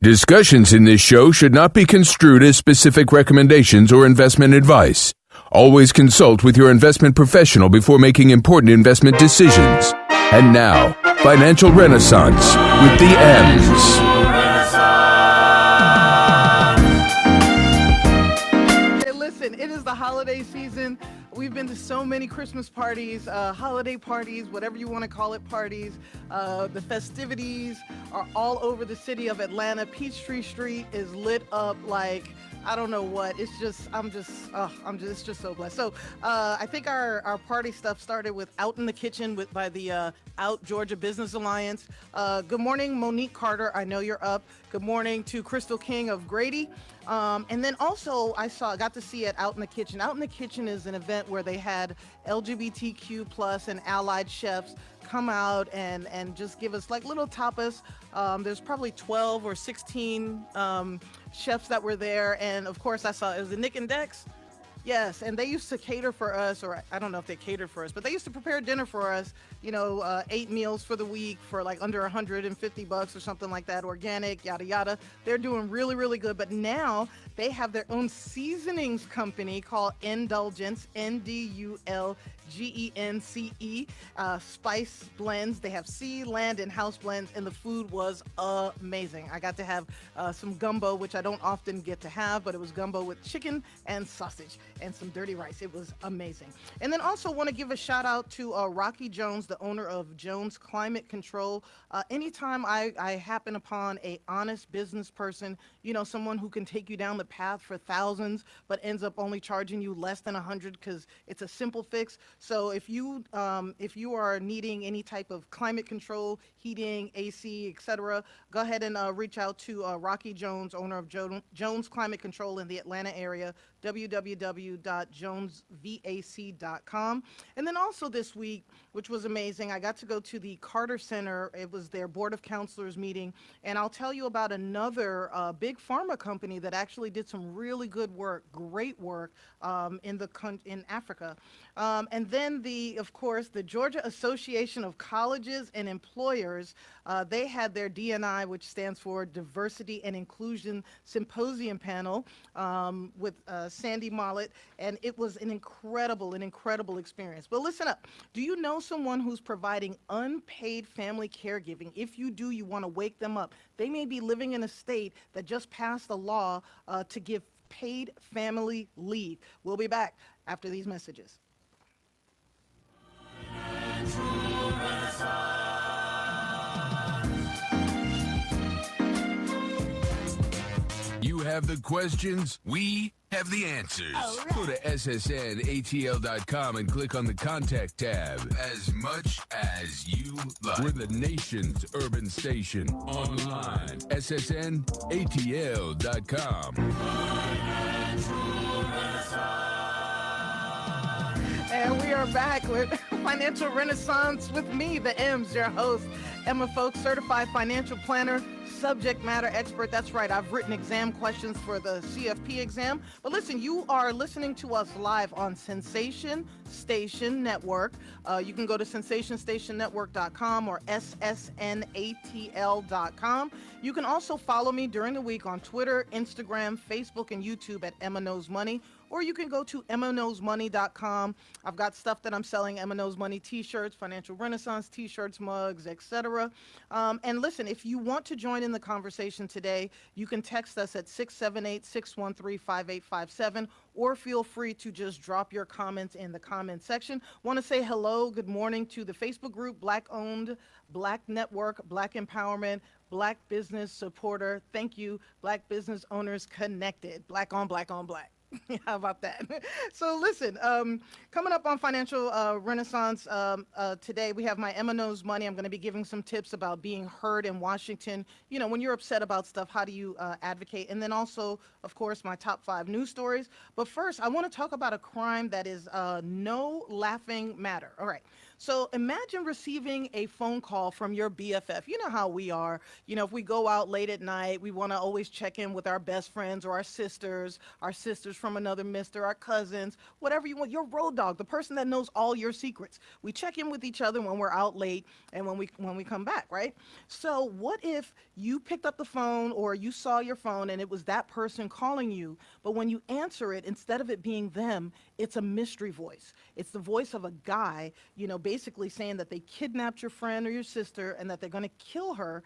Discussions in this show should not be construed as specific recommendations or investment advice. Always consult with your investment professional before making important investment decisions. And now, Financial Renaissance with the Emms. Hey, listen, it is the holiday season. We've been to so many Christmas parties, holiday parties, whatever you want to call it, parties. The festivities are all over the city of Atlanta. Peachtree Street is lit up like I don't know what. It's just so blessed. So I think our party stuff started with Out in the Kitchen by the Out Georgia Business Alliance. Good morning, Monique Carter. I know you're up. Good morning to Crystal King of Grady. And then also I got to see it Out in the Kitchen. Out in the Kitchen is an event where they had LGBTQ plus and allied chefs come out and just give us like little tapas. There's probably 12 or 16 chefs that were there. And of course I saw, it was the Nick and Dex. Yes, and they used to cater for us, or I don't know if they catered for us, but they used to prepare dinner for us, 8 meals for the week for like under $150 or something like that, organic, yada, yada. They're doing really, really good. But now they have their own seasonings company called Indulgence, Ndulgence, spice blends. They have sea, land, and house blends, and the food was amazing. I got to have some gumbo, which I don't often get to have, but it was gumbo with chicken and sausage and some dirty rice. It was amazing. And then also want to give a shout out to Rocky Jones, the owner of Jones Climate Control. Anytime I happen upon a honest business person, someone who can take you down the path for thousands, but ends up only charging you less than 100 because it's a simple fix. So if you are needing any type of climate control, heating, AC, etc., go ahead and reach out to Rocky Jones, owner of Jones Climate Control in the Atlanta area, www.jonesvac.com. And then also this week, which was amazing, I got to go to the Carter Center. It was their Board of Counselors meeting, and I'll tell you about another big pharma company that actually did some really good work, great work in Africa. And then of course, the Georgia Association of Colleges and Employers, they had their DNI, which stands for Diversity and Inclusion Symposium panel with Sandy Mollett, and it was an incredible experience. But listen up. Do you know someone who's providing unpaid family caregiving? If you do, you want to wake them up. They may be living in a state that just passed a law to give paid family leave. We'll be back after these messages. You have the questions, we have the answers. Right. Go to ssnatl.com and click on the contact tab. As much as you like. We're the nation's urban station. Online. ssnatl.com. And we are back with Financial Renaissance with me, the Emms, your host, Emma Folks, certified financial planner, subject matter expert. That's right, I've written exam questions for the CFP exam. But listen, you are listening to us live on Sensation Station Network. You can go to sensationstationnetwork.com or ssnatl.com. You can also follow me during the week on Twitter, Instagram, Facebook, and YouTube at Emma Knows Money. Or you can go to emmaknowsmoney.com. I've got stuff that I'm selling, Emma Knows Money t-shirts, Financial Renaissance t-shirts, mugs, etc. And listen, if you want to join in the conversation today, you can text us at 678-613-5857, or feel free to just drop your comments in the comment section. Want to say hello, good morning to the Facebook group, Black Owned, Black Network, Black Empowerment, Black Business Supporter. Thank you, Black Business Owners Connected. Black on Black on Black. How about that? So listen, coming up on Financial Renaissance today, we have my Emma Knows Money. I'm going to be giving some tips about being heard in Washington. When you're upset about stuff, how do you advocate? And then also, of course, my top 5 news stories. But first, I want to talk about a crime that is no laughing matter. All right. So imagine receiving a phone call from your BFF. You know how we are. If we go out late at night, we want to always check in with our best friends or our sisters from another mister, our cousins, whatever you want, your road dog, the person that knows all your secrets. We check in with each other when we're out late and when we come back, right? So what if you picked up the phone or you saw your phone and it was that person calling you, but when you answer it, instead of it being them, it's a mystery voice. It's the voice of a guy, basically saying that they kidnapped your friend or your sister and that they're going to kill her.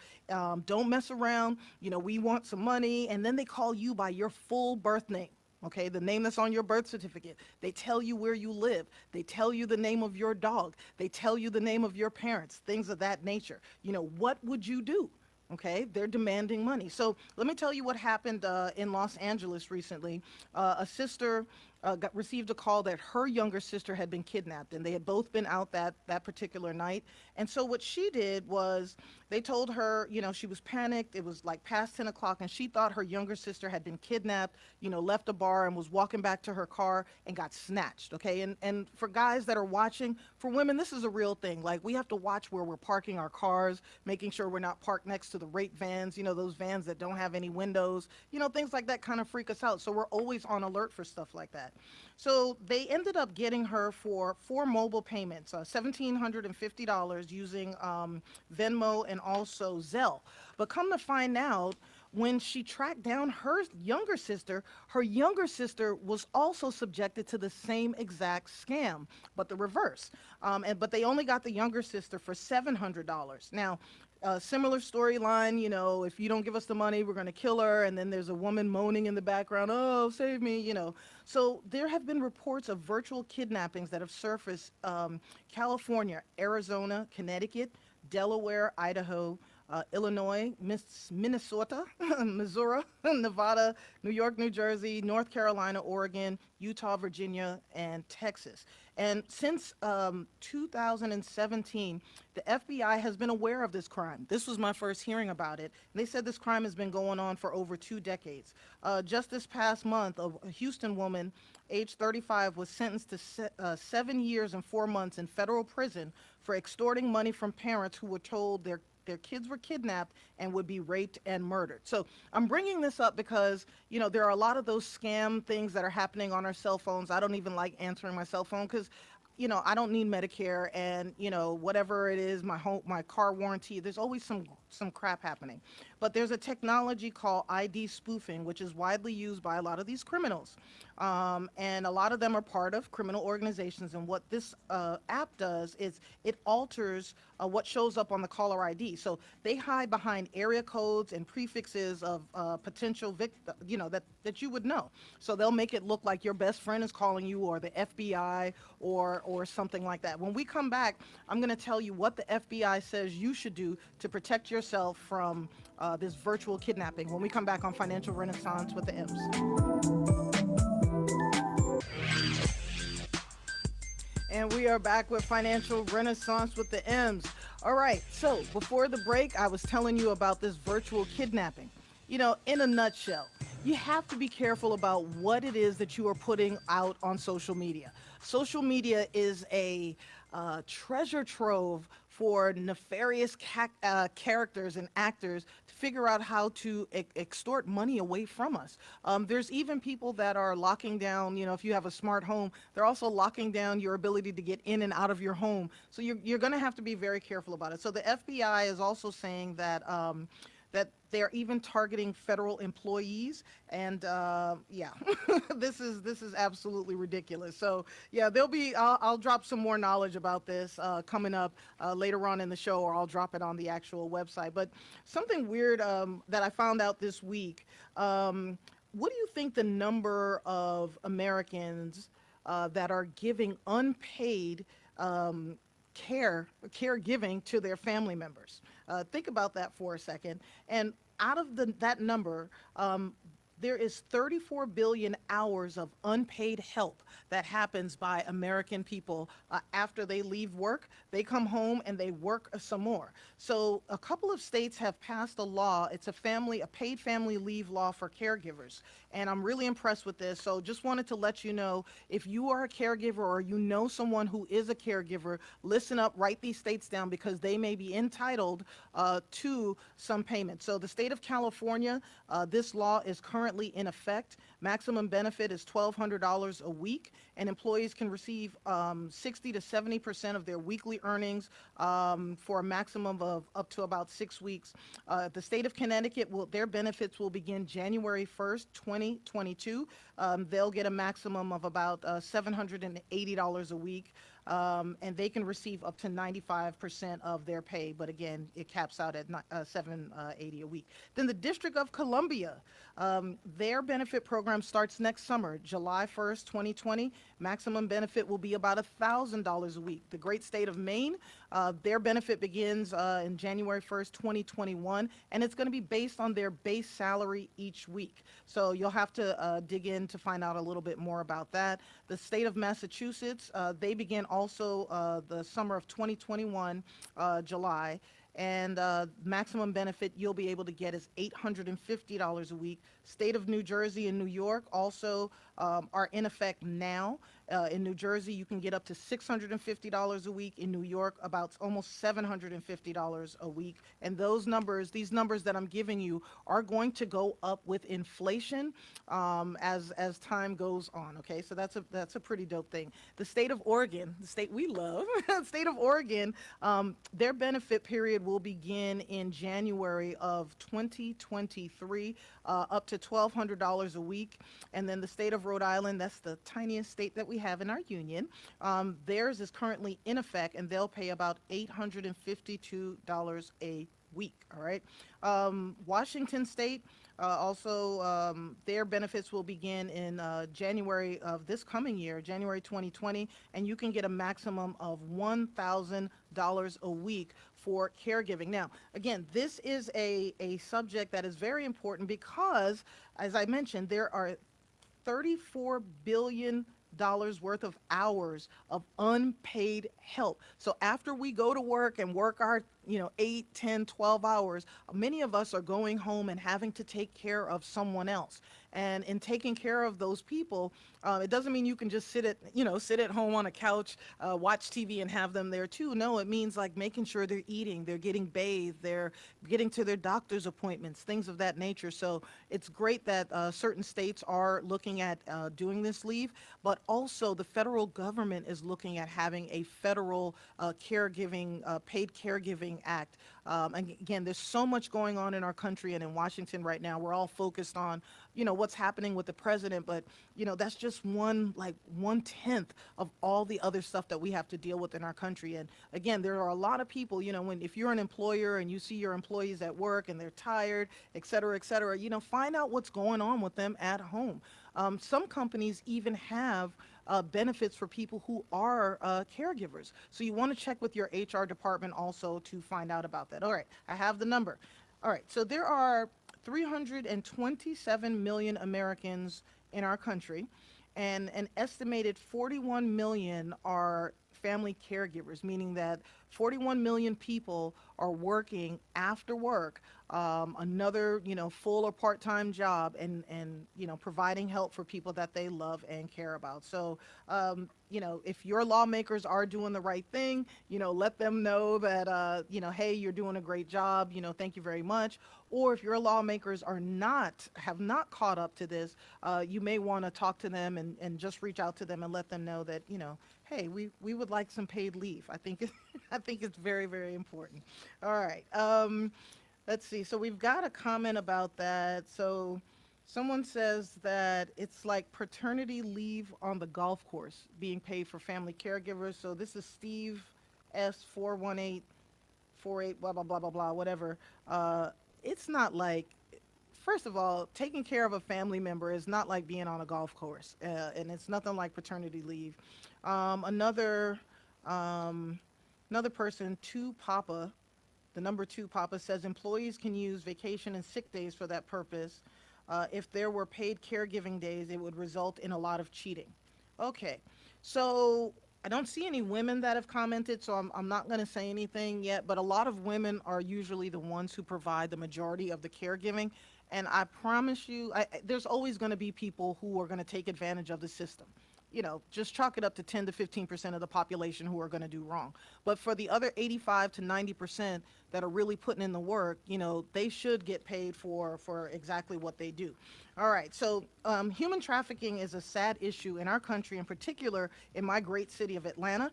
Don't mess around. We want some money. And then they call you by your full birth name. Okay, the name that's on your birth certificate. They tell you where you live. They tell you the name of your dog. They tell you the name of your parents, things of that nature. What would you do? Okay, they're demanding money. So let me tell you what happened in Los Angeles recently. A sister received a call that her younger sister had been kidnapped, and they had both been out that particular night. And so what she did was they told her, she was panicked. It was like past 10 o'clock, and she thought her younger sister had been kidnapped, left a bar and was walking back to her car and got snatched. Okay, and for guys that are watching, for women, this is a real thing. Like, we have to watch where we're parking our cars, making sure we're not parked next to the rape vans, those vans that don't have any windows, things like that kind of freak us out. So we're always on alert for stuff like that. So they ended up getting her for 4 mobile payments, $1,750 using Venmo and also Zelle. But come to find out, when she tracked down her younger sister was also subjected to the same exact scam, but the reverse. But they only got the younger sister for $700. Now, similar storyline, if you don't give us the money, we're going to kill her. And then there's a woman moaning in the background, oh, save me, So there have been reports of virtual kidnappings that have surfaced California, Arizona, Connecticut, Delaware, Idaho, Illinois, Minnesota, Missouri, Nevada, New York, New Jersey, North Carolina, Oregon, Utah, Virginia, and Texas. And since 2017, the FBI has been aware of this crime. This was my first hearing about it. And they said this crime has been going on for over 2 decades. Just this past month, a Houston woman, age 35, was sentenced to 7 years and 4 months in federal prison for extorting money from parents who were told their kids were kidnapped and would be raped and murdered. So I'm bringing this up because, there are a lot of those scam things that are happening on our cell phones. I don't even like answering my cell phone because, I don't need Medicare and, whatever it is, my car warranty, there's always some crap happening. But there's a technology called ID spoofing, which is widely used by a lot of these criminals. And a lot of them are part of criminal organizations. And what this app does is it alters what shows up on the caller ID. So they hide behind area codes and prefixes of potential victim, that you would know. So they'll make it look like your best friend is calling you, or the FBI, or something like that. When we come back, I'm going to tell you what the FBI says you should do to protect yourself from this virtual kidnapping when we come back on Financial Renaissance with the Emms. And we are back with Financial Renaissance with the Emms. All right, so before the break, I was telling you about this virtual kidnapping. In a nutshell, you have to be careful about what it is that you are putting out on social media. Social media is a treasure trove for nefarious characters and actors to figure out how to extort money away from us. There's even people that are locking down, if you have a smart home, they're also locking down your ability to get in and out of your home. So you're going to have to be very careful about it. So the FBI is also saying that that they're even targeting federal employees, and this is absolutely ridiculous. So yeah, I'll drop some more knowledge about this coming up later on in the show, or I'll drop it on the actual website. But something weird that I found out this week. What do you think the number of Americans that are giving unpaid caregiving to their family members? Think about that for a second. And out of that number, there is 34 billion hours of unpaid help that happens by American people after they leave work. They come home and they work some more. So a couple of states have passed a law. It's a paid family leave law for caregivers. And I'm really impressed with this. So just wanted to let you know, if you are a caregiver or you know someone who is a caregiver, listen up, write these states down because they may be entitled to some payment. So the state of California, this law is currently in effect. Maximum benefit is $1,200 a week, and employees can receive 60 to 70% of their weekly earnings for a maximum of up to about 6 weeks. The state of Connecticut, their benefits will begin January 1st, 2022. They'll get a maximum of about $780 a week. And they can receive up to 95% of their pay, but again, it caps out at $780 a week. Then the District of Columbia, their benefit program starts next summer, July 1st, 2020. Maximum benefit will be about $1,000 a week. The great state of Maine, their benefit begins in January 1st, 2021, and it's going to be based on their base salary each week. So you'll have to dig in to find out a little bit more about that. The state of Massachusetts, they begin also the summer of 2021, July, and maximum benefit you'll be able to get is $850 a week. State of New Jersey and New York also are in effect now. In New Jersey, you can get up to $650 a week. In New York, about almost $750 a week. And these numbers that I'm giving you are going to go up with inflation as time goes on. Okay, so that's a pretty dope thing. The state of Oregon, the state we love, state of Oregon, their benefit period will begin in January of 2023, up to $1,200 a week. And then the state of Rhode Island, that's the tiniest state that we have in our union. Theirs is currently in effect, and they'll pay about $852 a week. All right. Washington State, also, their benefits will begin in January of this coming year, January 2020, and you can get a maximum of $1,000 a week for caregiving. Now, again, this is a subject that is very important because, as I mentioned, there are $34 billion worth of hours of unpaid help. So after we go to work and work our 8, 10, 12 hours, many of us are going home and having to take care of someone else. And in taking care of those people, it doesn't mean you can just sit at home on a couch, watch TV and have them there too. No, it means like making sure they're eating, they're getting bathed, they're getting to their doctor's appointments, things of that nature. So it's great that certain states are looking at doing this leave, but also the federal government is looking at having a federal paid caregiving act. And again, there's so much going on in our country and in Washington right now. We're all focused on, what's happening with the president, but that's just one-tenth of all the other stuff that we have to deal with in our country. And again, there are a lot of people, if you're an employer and you see your employees at work and they're tired, et cetera, find out what's going on with them at home. Some companies even have benefits for people who are caregivers. So you want to check with your HR department also to find out about that. All right, I have the number. All right, so there are 327 million Americans in our country, and an estimated 41 million are family caregivers, meaning that 41 million people are working after work, another, full or part-time job, and providing help for people that they love and care about. So, if your lawmakers are doing the right thing, let them know that, hey, you're doing a great job, thank you very much. Or if your lawmakers have not caught up to this, you may want to talk to them and just reach out to them and let them know that, hey, we would like some paid leave. I think it's very, very important. All right. Let's see. So we've got a comment about that. So someone says that it's like paternity leave on the golf course being paid for family caregivers. So this is Steve S41848 blah blah blah blah blah whatever. It's not like, first of all, taking care of a family member is not like being on a golf course, and it's nothing like paternity leave. Another person, the number 2 Papa, says employees can use vacation and sick days for that purpose. If there were paid caregiving days, it would result in a lot of cheating. Okay, so I don't see any women that have commented, so I'm not going to say anything yet, but a lot of women are usually the ones who provide the majority of the caregiving. And I promise you, there's always going to be people who are going to take advantage of the system. You know, just chalk it up to 10 to 15% of the population who are going to do wrong. But for the other 85 to 90% that are really putting in the work, you know, they should get paid for exactly what they do. All right, so human trafficking is a sad issue in our country, in particular in my great city of Atlanta.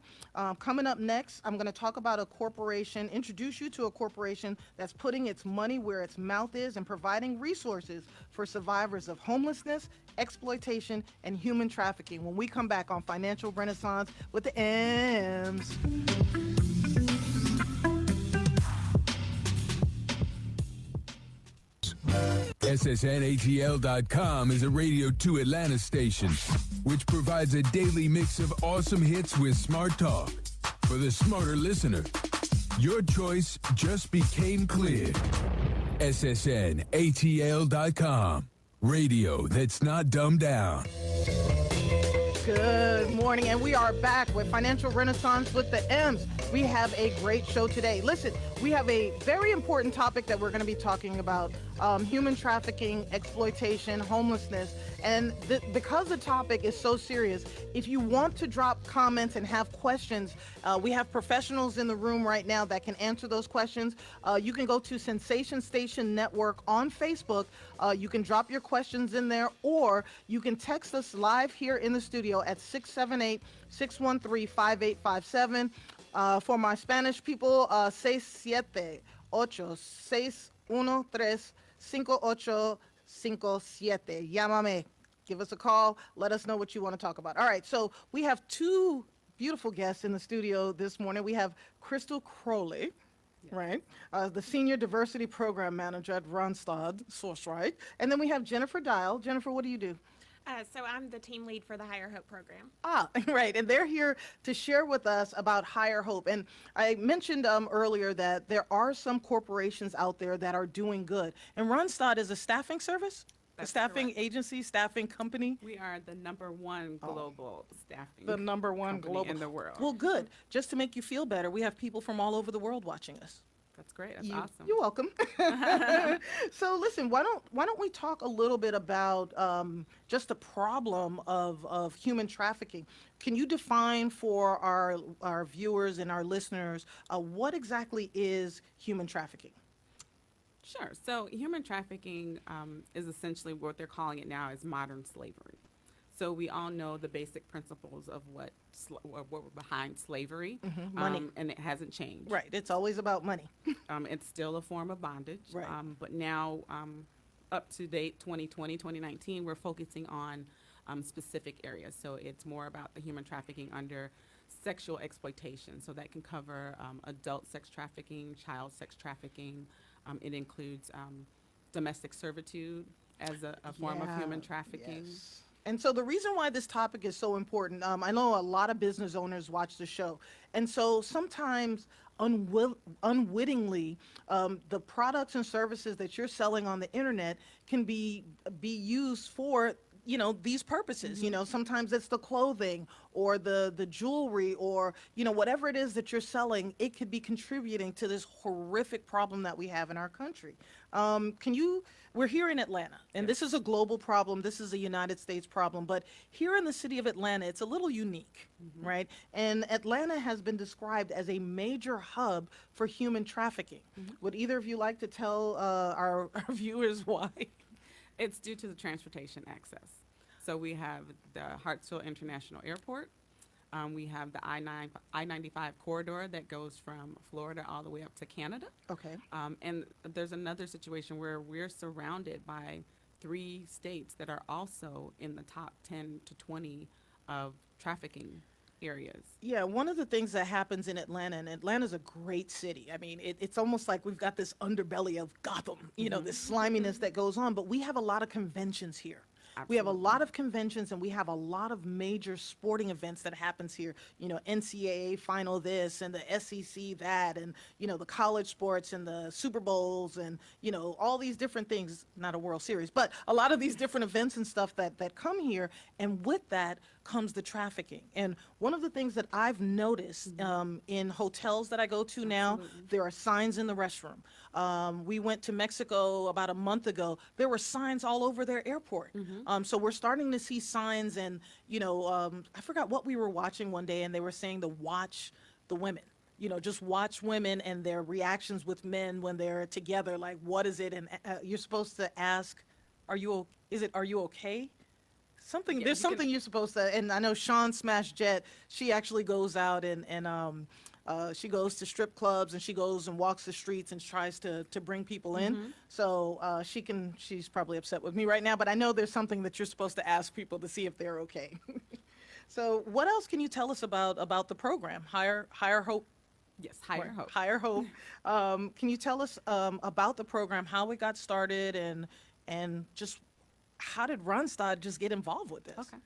Coming up next, I'm going to talk about a corporation, introduce you to a corporation that's putting its money where its mouth is and providing resources for survivors of homelessness, exploitation, and human trafficking when we come back on Financial Renaissance with the Emms. SSNATL.com is a Radio 2 Atlanta station, which provides a daily mix of awesome hits with smart talk. For the smarter listener, your choice just became clear. SSNATL.com. Radio that's not dumbed down. Good morning, and we are back with Financial Renaissance with the Emms. We have a great show today. Listen, we have a very important topic that we're going to be talking about, human trafficking, exploitation, homelessness. And because the topic is so serious, if you want to drop comments and have questions, we have professionals in the room right now that can answer those questions. You can go to Sensation Station Network on Facebook. You can drop your questions in there, or you can text us live here in the studio at 678-613-5857. For my Spanish people, 678-613-5857. Llámame. Give us a call. Let us know what you want to talk about. All right, so we have two beautiful guests in the studio this morning. We have Crystal Crawley, right? The Senior Diversity Program Manager at Randstad, source right. And then we have Jennifer Dial. Jennifer, what do you do? So I'm the team lead for the Higher Hope program. Right. And they're here to share with us about Higher Hope. And I mentioned earlier that there are some corporations out there that are doing good. And Randstad is a staffing service? That's a staffing correct. agency, staffing company? We are the #1 global staffing. The number one company global in the world. Well, good. Just to make you feel better, we have people from all over the world watching us. That's great. That's awesome. You're welcome. So listen, why don't we talk a little bit about just the problem of human trafficking? Can you define for our viewers and our listeners what exactly is human trafficking? Sure. So human trafficking is essentially what they're calling it now is modern slavery. So we all know the basic principles of what were behind slavery, Money. And it hasn't changed. Right. It's always about money. It's still a form of bondage. Right. But now, up to date, 2020, 2019, we're focusing on specific areas. So it's more about the human trafficking under sexual exploitation. So that can cover adult sex trafficking, child sex trafficking. It includes domestic servitude as a form of human trafficking. Yes. And so the reason why this topic is so important, I know a lot of business owners watch the show. And so sometimes unwittingly, the products and services that you're selling on the internet can be used for these purposes. Sometimes it's the clothing or the jewelry or, whatever it is that you're selling, it could be contributing to this horrific problem that we have in our country. We're here in Atlanta, and this is a global problem. This is a United States problem, but here in the city of Atlanta, it's a little unique, right? And Atlanta has been described as a major hub for human trafficking. Would either of you like to tell our viewers why? It's due to the transportation access. So we have the Hartsfield International Airport. We have the I-95 corridor that goes from Florida all the way up to Canada. Okay. And there's another situation where we're surrounded by 3 states that are also in the top 10 to 20 of trafficking areas. Yeah, one of the things that happens in Atlanta, and Atlanta's a great city. I mean, it's almost like we've got this underbelly of Gotham, this sliminess that goes on, but we have a lot of conventions here. We have a Absolutely. lot of conventions and we have a lot of major sporting events that happens here. You know, NCAA final this and the SEC that, and, you know, the college sports and the Super Bowls and, you know, all these different things, not a World Series, but a lot of these different events and stuff that come here. And with that comes the trafficking. And one of the things that I've noticed in hotels that I go to now, there are signs in the restroom. We went to Mexico about a month ago. There were signs all over their airport. So we're starting to see signs, and, you know, I forgot what we were watching one day, and they were saying to watch the women. You know, just watch women and their reactions with men when they're together. Like, what is it? And you're supposed to ask, are you okay? Something, there's something you're supposed to, and I know Sean Smash Jet, she actually goes out and she goes to strip clubs and she goes and walks the streets and tries to bring people in. So she's probably upset with me right now, but I know there's something that you're supposed to ask people to see if they're okay. So what else can you tell us about the program, Higher Hope? Yes, Higher Hope. Higher Hope. Can you tell us about the program, how it got started, and just how did Randstad just get involved with this? Okay.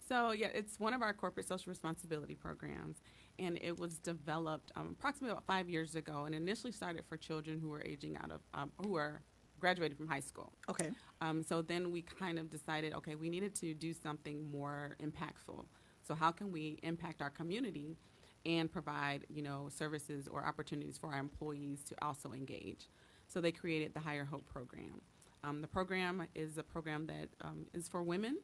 So, yeah, it's one of our corporate social responsibility programs, and it was developed approximately about 5 years ago, and initially started for children who were aging out of, who are graduated from high school. Okay. So then we kind of decided, okay, we needed to do something more impactful. So how can we impact our community and provide, you know, services or opportunities for our employees to also engage? So they created the Higher Hope program. The program is a program that is for women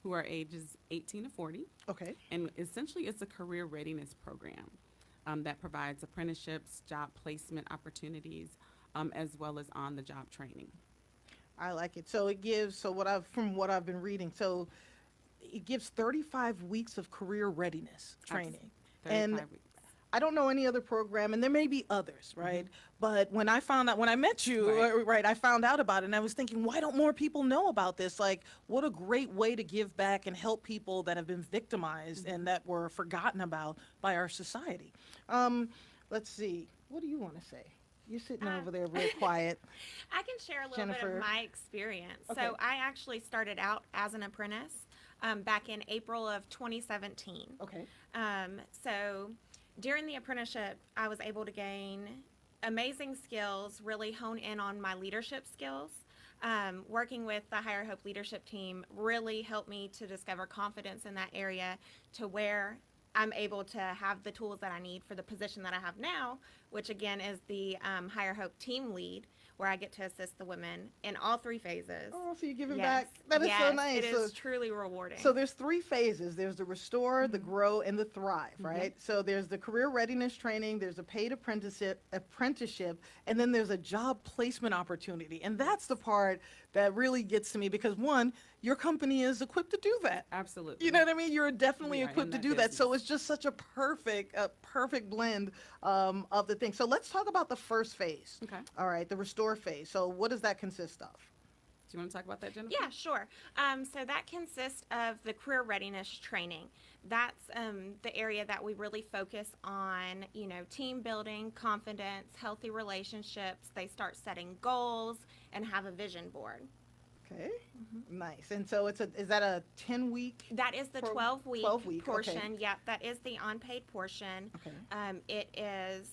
who are ages 18 to 40. Okay. And essentially it's a career readiness program that provides apprenticeships, job placement opportunities, as well as on-the-job training. I like it. So it gives, from what I've been reading, so it gives 35 weeks of career readiness training. 35 And weeks. I don't know any other program, and there may be others, right? But when I met you, right, I found out about it, and I was thinking, why don't more people know about this? Like, what a great way to give back and help people that have been victimized and that were forgotten about by our society. Let's see. What do you want to say? You're sitting over there real quiet. I can share a little bit Jennifer. of my experience. Okay. So I actually started out as an apprentice back in April of 2017. Okay. So during the apprenticeship, I was able to gain amazing skills, really hone in on my leadership skills. Working with the Higher Hope leadership team really helped me to discover confidence in that area to where I'm able to have the tools that I need for the position that I have now, which again is the Higher Hope team lead, where I get to assist the women in all 3 phases. Oh, so you're giving Yes. back. That is so Yes, nice. It is So- truly rewarding. So there's 3 phases. There's the restore, the grow, and the thrive, right? So there's the career readiness training, there's a paid apprenticeship, and then there's a job placement opportunity. And that's the part that really gets to me because, one, your company is equipped to do that. Absolutely. You know what I mean? You're definitely We are in equipped to that do that. So business. it's just such a perfect blend of the thing. So let's talk about the first phase. Okay. All right, the restore phase. So what does that consist of? Do you want to talk about that, Jennifer? Yeah, sure. So that consists of the career readiness training. That's the area that we really focus on, you know, team building, confidence, healthy relationships. They start setting goals and have a vision board. Okay, nice. And so is that a 10-week? That is the 12-week 12-week, portion. okay. Yep, that is the unpaid portion. Okay. It is,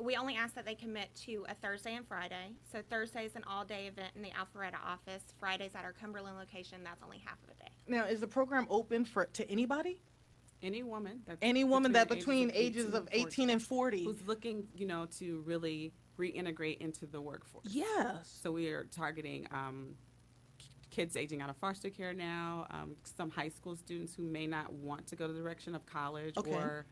we only ask that they commit to a Thursday and Friday. So Thursday is an all-day event in the Alpharetta office. Friday's at our Cumberland location. That's only half of a day. Now, is the program open to anybody? Any woman that's Between ages of 18 and 40. who's looking, you know, to really reintegrate into the workforce. Yes. So we are targeting kids aging out of foster care now, some high school students who may not want to go the direction of college Okay. or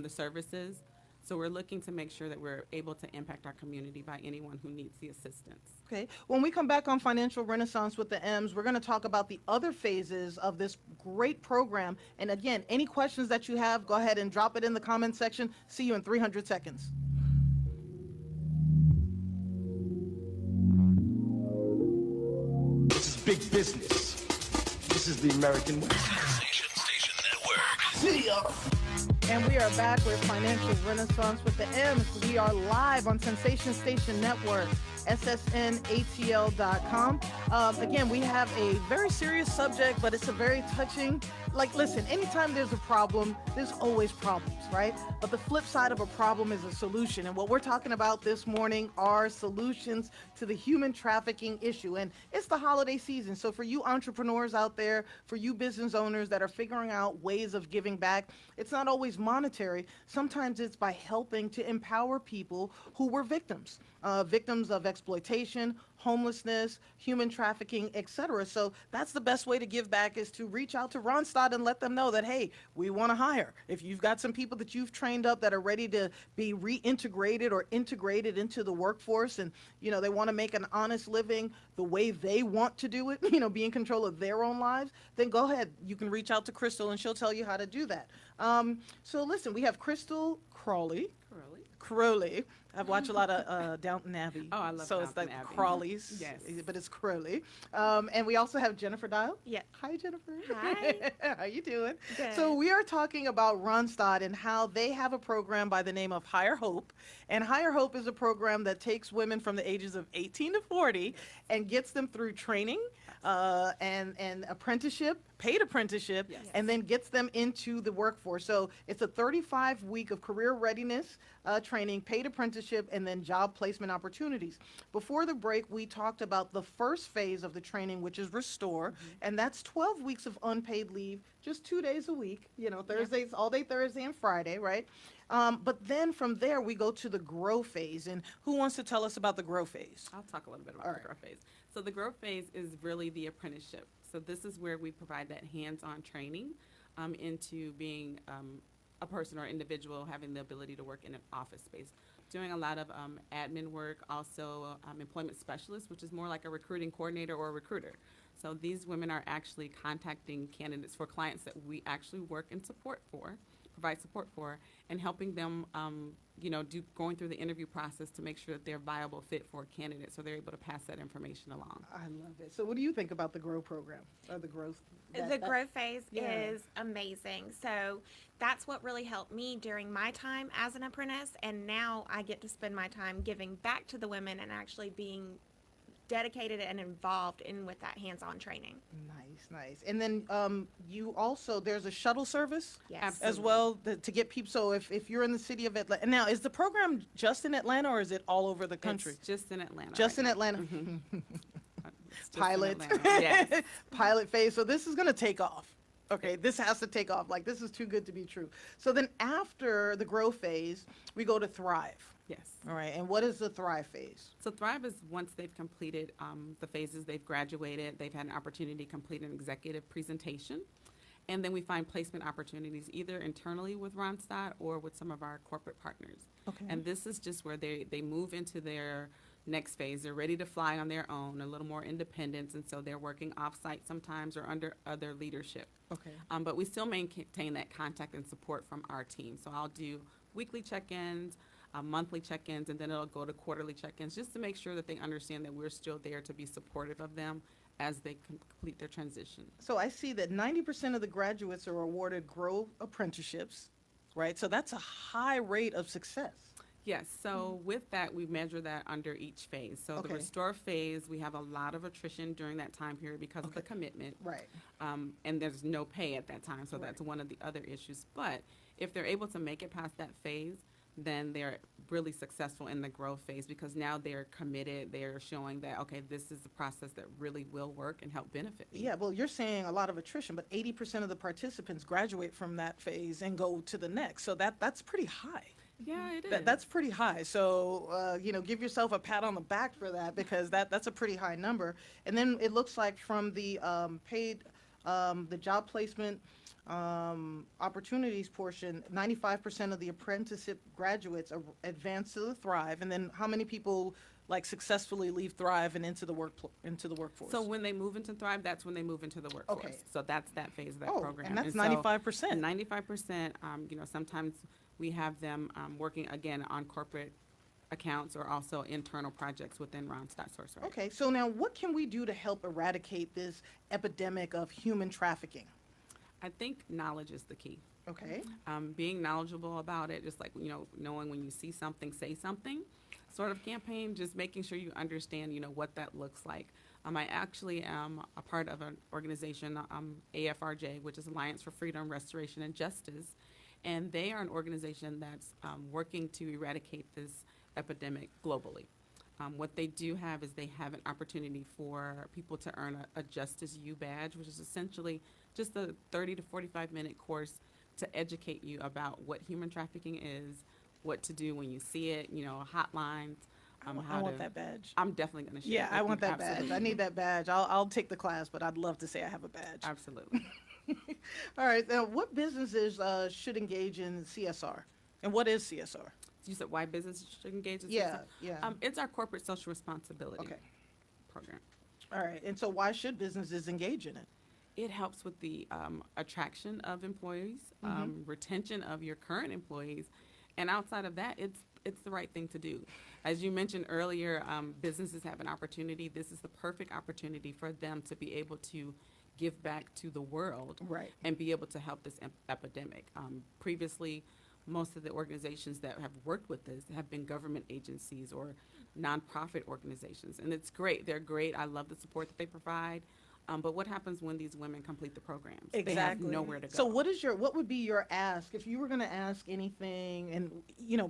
the services. So we're looking to make sure that we're able to impact our community by anyone who needs the assistance. Okay. When we come back on Financial Renaissance with the Emms, we're going to talk about the other phases of this great program. And again, any questions that you have, go ahead and drop it in the comment section. See you in 300 seconds. This is big business. This is the American way. Station Network. See ya. And we are back with Financial Renaissance with the Emms. We are live on Sensation Station Network, ssnatl.com. Again, we have a very serious subject, but it's a very touching. Like, listen, anytime there's a problem, there's always problems, right? But the flip side of a problem is a solution. And what we're talking about this morning are solutions to the human trafficking issue. And it's the holiday season. So for you entrepreneurs out there, for you business owners that are figuring out ways of giving back, it's not always monetary. Sometimes it's by helping to empower people who were victims of exploitation, homelessness, human trafficking, etc. So that's the best way to give back, is to reach out to Randstad and let them know that, hey, we want to hire. If you've got some people that you've trained up that are ready to be reintegrated or integrated into the workforce, and they want to make an honest living the way they want to do it, be in control of their own lives, then go ahead. You can reach out to Crystal and she'll tell you how to do that. So listen, we have Crystal Crawley. I've watched a lot of Downton Abbey. Oh, I love So Downton it's like Abbey. Crawleys, Yes. but it's Crowley. And we also have Jennifer Dial. Yeah. Hi, Jennifer. Hi. How you doing? Good. So we are talking about Randstad and how they have a program by the name of Higher Hope. And Higher Hope is a program that takes women from the ages of 18 to 40 and gets them through training and apprenticeship, paid apprenticeship, Yes. and then gets them into the workforce. So it's a 35-week of career readiness training, paid apprenticeship, and then job placement opportunities. Before the break, we talked about the first phase of the training, which is Restore, and that's 12 weeks of unpaid leave, just 2 days a week, Thursdays, all day Thursday and Friday, right? But then from there, we go to the grow phase. And who wants to tell us about the grow phase? I'll talk a little bit about All the right. growth phase. So the growth phase is really the apprenticeship. So this is where we provide that hands-on training into being a person or individual having the ability to work in an office space, doing a lot of admin work, also employment specialist, which is more like a recruiting coordinator or a recruiter. So these women are actually contacting candidates for clients that we actually work and provide support for, and helping them, going through the interview process to make sure that they're a viable fit for a candidate, so they're able to pass that information along. I love it. So what do you think about the grow program or the growth? The growth phase Yeah. is amazing. So that's what really helped me during my time as an apprentice. And now I get to spend my time giving back to the women and actually being dedicated and involved with that hands-on training. Nice. And then you also, there's a shuttle service Yes. as well to get people. So if you're in the city of Atlanta, now is the program just in Atlanta or is it all over the country? It's just in Atlanta. Just right in now. Atlanta. It's just in Pilot. Atlanta. Yes. Pilot phase. So this is going to take off. Okay, this has to take off. Like, this is too good to be true. So then after the grow phase, we go to thrive. Yes. All right, and what is the thrive phase? So Thrive is once they've completed the phases, they've graduated, they've had an opportunity to complete an executive presentation, and then we find placement opportunities either internally with Randstad or with some of our corporate partners. Okay. And this is just where they move into their next phase. They're ready to fly on their own, a little more independence, and so they're working off-site sometimes or under other leadership. Okay. But we still maintain that contact and support from our team. So I'll do weekly check-ins, monthly check-ins, and then it'll go to quarterly check-ins just to make sure that they understand that we're still there to be supportive of them as they complete their transition. So I see that 90% of the graduates are awarded grow apprenticeships, right? So that's a high rate of success. Yes, so with that, we measure that under each phase. So Okay. the restore phase, we have a lot of attrition during that time period because of the commitment. Right. And there's no pay at that time, so Right. that's one of the other issues. But if they're able to make it past that phase, then they're really successful in the growth phase because now they're committed. They're showing that, okay, this is the process that really will work and help benefit me. Yeah, well, you're saying a lot of attrition, but 80% of the participants graduate from that phase and go to the next. So that's pretty high. Yeah, it is. That's pretty high. So, give yourself a pat on the back for that because that's a pretty high number. And then it looks like from the paid, the job placement opportunities portion, 95% of the apprenticeship graduates advance to the Thrive. And then how many people successfully leave Thrive and into the workforce? So when they move into Thrive, that's when they move into the workforce. Okay. So that's that phase of that Oh, program. and that's so 95%. 95%, sometimes we have them working again on corporate accounts or also internal projects within Randstad Sourceright. Okay, so now what can we do to help eradicate this epidemic of human trafficking? I think knowledge is the key. Okay. Being knowledgeable about it, just like, knowing when you see something, say something sort of campaign, just making sure you understand, what that looks like. I actually am a part of an organization, AFRJ, which is Alliance for Freedom, Restoration, and Justice. And they are an organization that's working to eradicate this epidemic globally. What they do have is they have an opportunity for people to earn a Justice U badge, which is essentially just a 30 to 45-minute course to educate you about what human trafficking is, what to do when you see it, hotlines. I want that badge. I'm definitely going to share. Yeah, it with I want you. that badge. I Absolutely. need that badge. I'll take the class, but I'd love to say I have a badge. Absolutely. All right. Now, what businesses should engage in CSR, and what is CSR? You said why businesses should engage in Yeah, CSR? yeah. It's our corporate social responsibility Okay. program. All right. And so, why should businesses engage in it? It helps with the attraction of employees, retention of your current employees, and outside of that, it's the right thing to do. As you mentioned earlier, businesses have an opportunity. This is the perfect opportunity for them to be able to give back to the world, Right. and be able to help this epidemic. Previously, most of the organizations that have worked with this have been government agencies or nonprofit organizations, and it's great. They're great. I love the support that they provide. But what happens when these women complete the programs? Exactly. They have nowhere to go. So what would be your ask if you were going to ask anything, and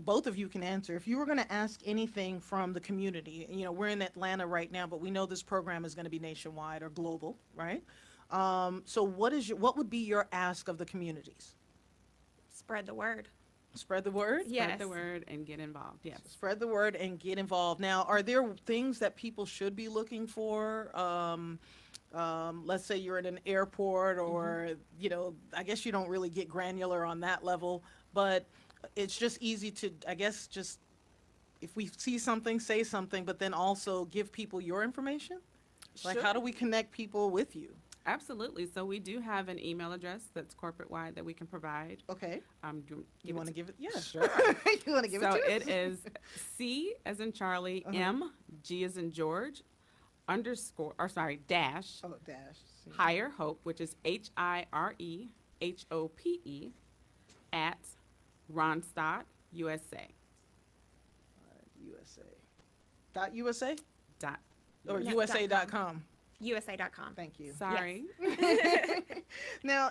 both of you can answer. If you were going to ask anything from the community, we're in Atlanta right now, but we know this program is going to be nationwide or global, right? So what would be your ask of the communities? Spread the word. Spread the word? Yes. Spread the word and get involved. Yes. Spread the word and get involved. Now, are there things that people should be looking for? Let's say you're in an airport or, I guess you don't really get granular on that level, but it's just easy to, I guess, just if we see something, say something, but then also give people your information? Like, how do we connect people with you? Absolutely. So we do have an email address that's corporate-wide that we can provide. Okay. You want to give it? Yeah. Sure. You want to give So it to us? it is C as in Charlie, M, G as in George, dash, Oh, dash. Higher Hope, which is HIREHOPE, at Randstad, USA. USA. .USA? Dot. Or No, USA.com. USA.com. Thank you. Sorry. Now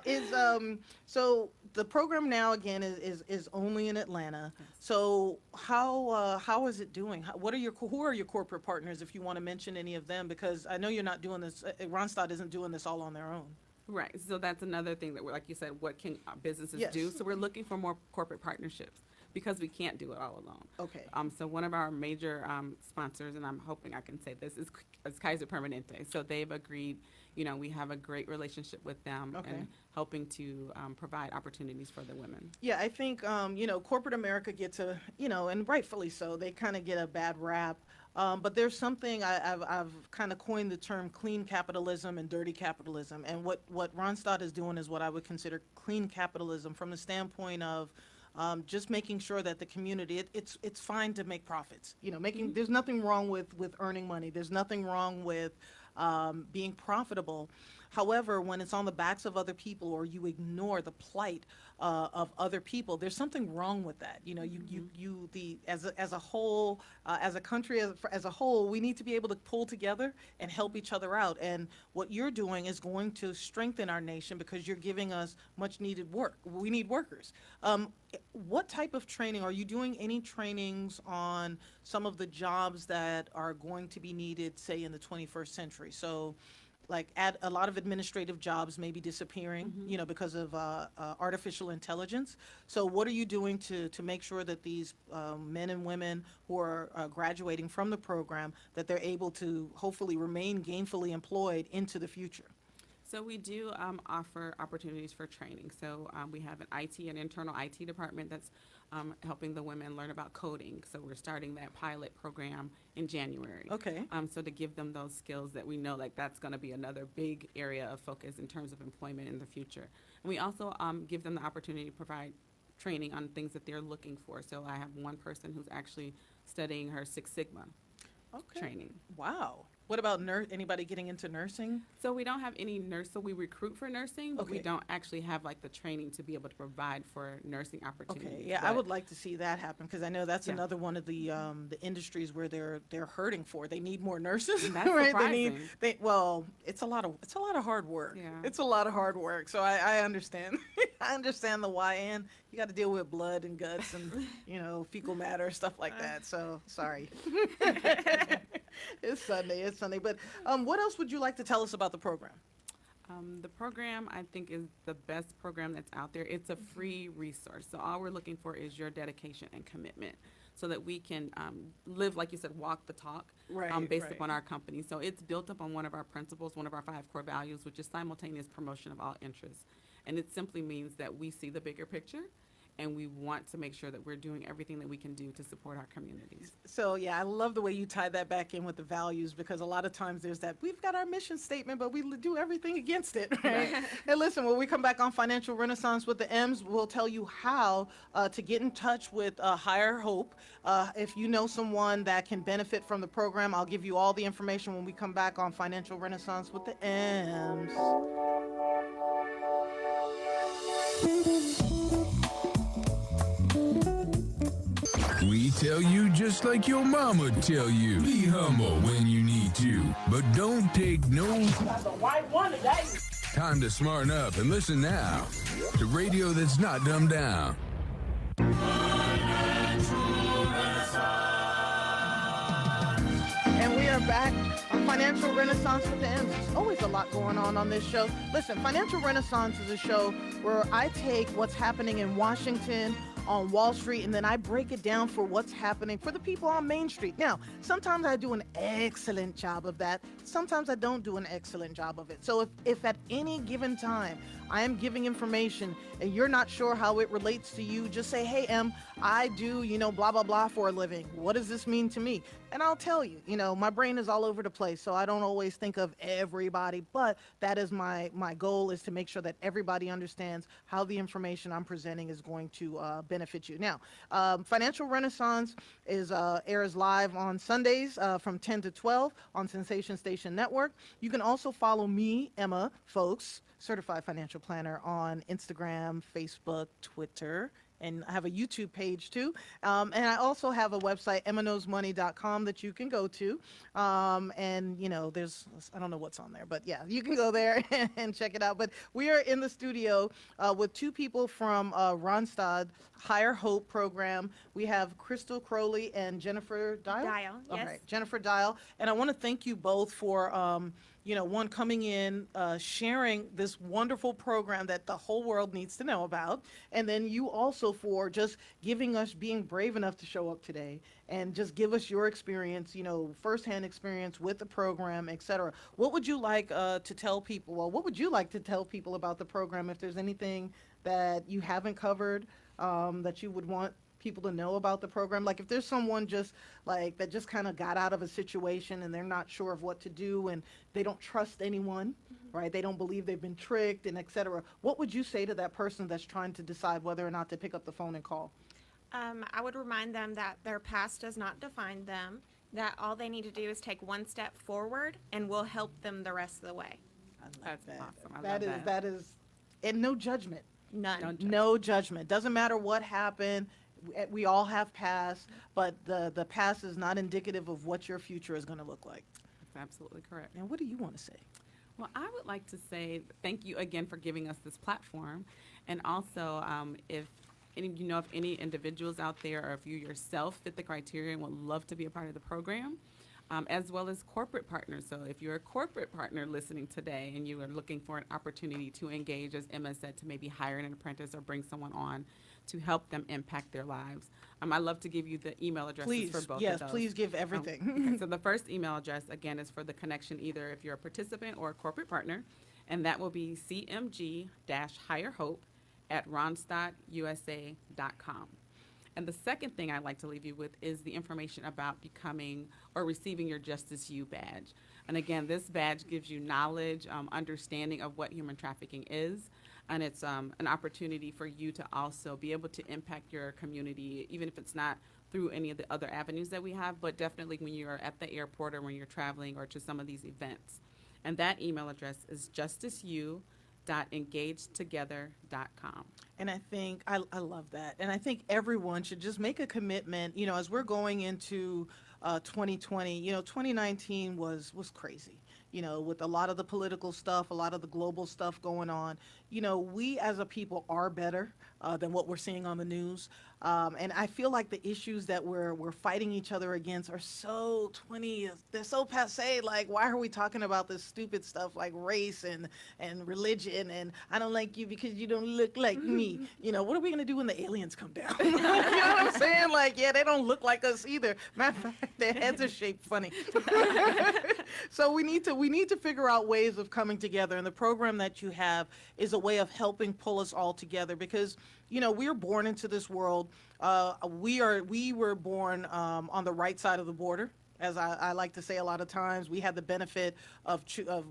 so the program now again is only in Atlanta. So how is it doing? Who are your corporate partners, if you want to mention any of them? Because I know you're not doing this. Randstad isn't doing this all on their own. Right. So that's another thing that like you said, what can businesses Yes. do? So we're looking for more corporate partnerships because we can't do it all alone. Okay. So one of our major sponsors, and I'm hoping I can say this, is Kaiser Permanente. So they've agreed, we have a great relationship with them Okay. and helping to provide opportunities for the women. Yeah, I think corporate America gets and rightfully so, they kind of get a bad rap. But there's something I've kind of coined the term clean capitalism and dirty capitalism, and what Randstad is doing is what I would consider clean capitalism from the standpoint of just making sure that the community, it's fine to make profits. There's nothing wrong with earning money. There's nothing wrong with being profitable. However, when it's on the backs of other people or you ignore the plight of other people, there's something wrong with that. As a whole, as a country, as a whole, we need to be able to pull together and help each other out. And what you're doing is going to strengthen our nation because you're giving us much needed work. We need workers. What type of training are you doing? Any trainings on some of the jobs that are going to be needed, say, in the 21st century? So, like, a lot of administrative jobs may be disappearing, because of artificial intelligence. So what are you doing to make sure that these men and women who are graduating from the program, that they're able to hopefully remain gainfully employed into the future? So we do offer opportunities for training. So we have an internal IT department that's helping the women learn about coding. So we're starting that pilot program in January. Okay. So to give them those skills that we know that's going to be another big area of focus in terms of employment in the future. And we also give them the opportunity to provide training on things that they're looking for. So I have one person who's actually studying her Six Sigma training. Wow. What about anybody getting into nursing? So we don't have any nurse, so we recruit for nursing, but we Okay. don't actually have like the training to be able to provide for nursing opportunities. Okay, yeah, I But would like to see that happen because I know that's Yeah. another one of the industries where they're hurting for. They need more nurses, That's right? They surprising. well, it's a lot of hard work. Yeah. It's a lot of hard work. So I understand. I understand the why, and you got to deal with blood and guts and fecal matter, stuff like that. So sorry. It's Sunday. It's Sunday. But what else would you like to tell us about the program? The program, I think, is the best program that's out there. It's a free resource. So all we're looking for is your dedication and commitment so that we can live, like you said, walk the talk based Right. upon our company. So it's built up on one of our principles, one of our 5 core values, which is simultaneous promotion of all interests. And it simply means that we see the bigger picture and we want to make sure that we're doing everything that we can do to support our communities. So yeah, I love the way you tie that back in with the values because a lot of times there's that we've got our mission statement, but we do everything against it. Right? And listen, when we come back on Financial Renaissance with the Emms, we'll tell you how to get in touch with Higher Hope. If you know someone that can benefit from the program, I'll give you all the information when we come back on Financial Renaissance with the Emms. We tell you just like your mama tell you. Be humble when you need to, but don't take no. Time to smarten up and listen now to radio that's not dumbed down. And we are back on Financial Renaissance with the Emms. There's always a lot going on this show. Listen, Financial Renaissance is a show where I take what's happening in Washington, on Wall Street, and then I break it down for what's happening for the people on Main Street. Now, sometimes I do an excellent job of that. Sometimes I don't do an excellent job of it. So if at any given time I am giving information and you're not sure how it relates to you, just say, hey, I do, blah, blah, blah for a living. What does this mean to me? And I'll tell you, my brain is all over the place, so I don't always think of everybody, but that is my goal, is to make sure that everybody understands how the information I'm presenting is going to benefit you. Now, Financial Renaissance airs live on Sundays from 10 to 12 on Sensation Station Network. You can also follow me, Emma Folks, Certified Financial Planner, on Instagram, Facebook, Twitter, and I have a YouTube page too. And I also have a website, emmaknowsmoney.com, that you can go to. And, there's, I don't know what's on there, but yeah, you can go there and check it out. But we are in the studio with 2 people from Randstad Higher Hope program. We have Crystal Crowley and Jennifer Dial. Dial, All yes. right, Jennifer Dial. And I want to thank you both for one, coming in, sharing this wonderful program that the whole world needs to know about. And then you also for just being brave enough to show up today and just give us your experience, firsthand experience with the program, et cetera. What would you like to tell people? Well, what would you like to tell people about the program? If there's anything that you haven't covered that you would want people to know about the program, like if there's someone that just kind of got out of a situation and they're not sure of what to do and they don't trust anyone, right? They don't believe they've been tricked and et cetera. What would you say to that person that's trying to decide whether or not to pick up the phone and call? I would remind them that their past does not define them, that all they need to do is take one step forward and we'll help them the rest of the way. I like That's awesome. I That love is, that. that is, and no judgment. None. No judgment. Doesn't matter what happened. We all have past, but the past is not indicative of what your future is going to look like. That's absolutely correct. And what do you want to say? Well, I would like to say thank you again for giving us this platform. And also, if any individuals out there, or if you yourself fit the criteria and would love to be a part of the program, as well as corporate partners. So if you're a corporate partner listening today and you are looking for an opportunity to engage, as Emma said, to maybe hire an apprentice or bring someone on to help them impact their lives, I'd love to give you the email addresses Please, for both yes, of those. please give everything. Okay, so the first email address, again, is for the connection, either if you're a participant or a corporate partner, and that will be cmg-hirehope@randstadusa.com. And the second thing I'd like to leave you with is the information about becoming or receiving your Justice U badge. And again, this badge gives you knowledge, understanding of what human trafficking is, and it's an opportunity for you to also be able to impact your community, even if it's not through any of the other avenues that we have, but definitely when you're at the airport or when you're traveling or to some of these events. And that email address is justiceyou.engagetogether.com. And I think I love that. And I think everyone should just make a commitment, as we're going into 2020, 2019 was crazy, with a lot of the political stuff, a lot of the global stuff going on. We as a people are better than what we're seeing on the news. And I feel like the issues that we're fighting each other against are so they're so passé. Like, why are we talking about this stupid stuff like race and religion and I don't like you because you don't look like me? What are we gonna do when the aliens come down? You know what I'm saying? Like, yeah, they don't look like us either. Matter of fact, their heads are shaped funny. So we need to figure out ways of coming together, and the program that you have is a way of helping pull us all together because we're born into this world. We were born on the right side of the border. As I like to say a lot of times, we had the benefit of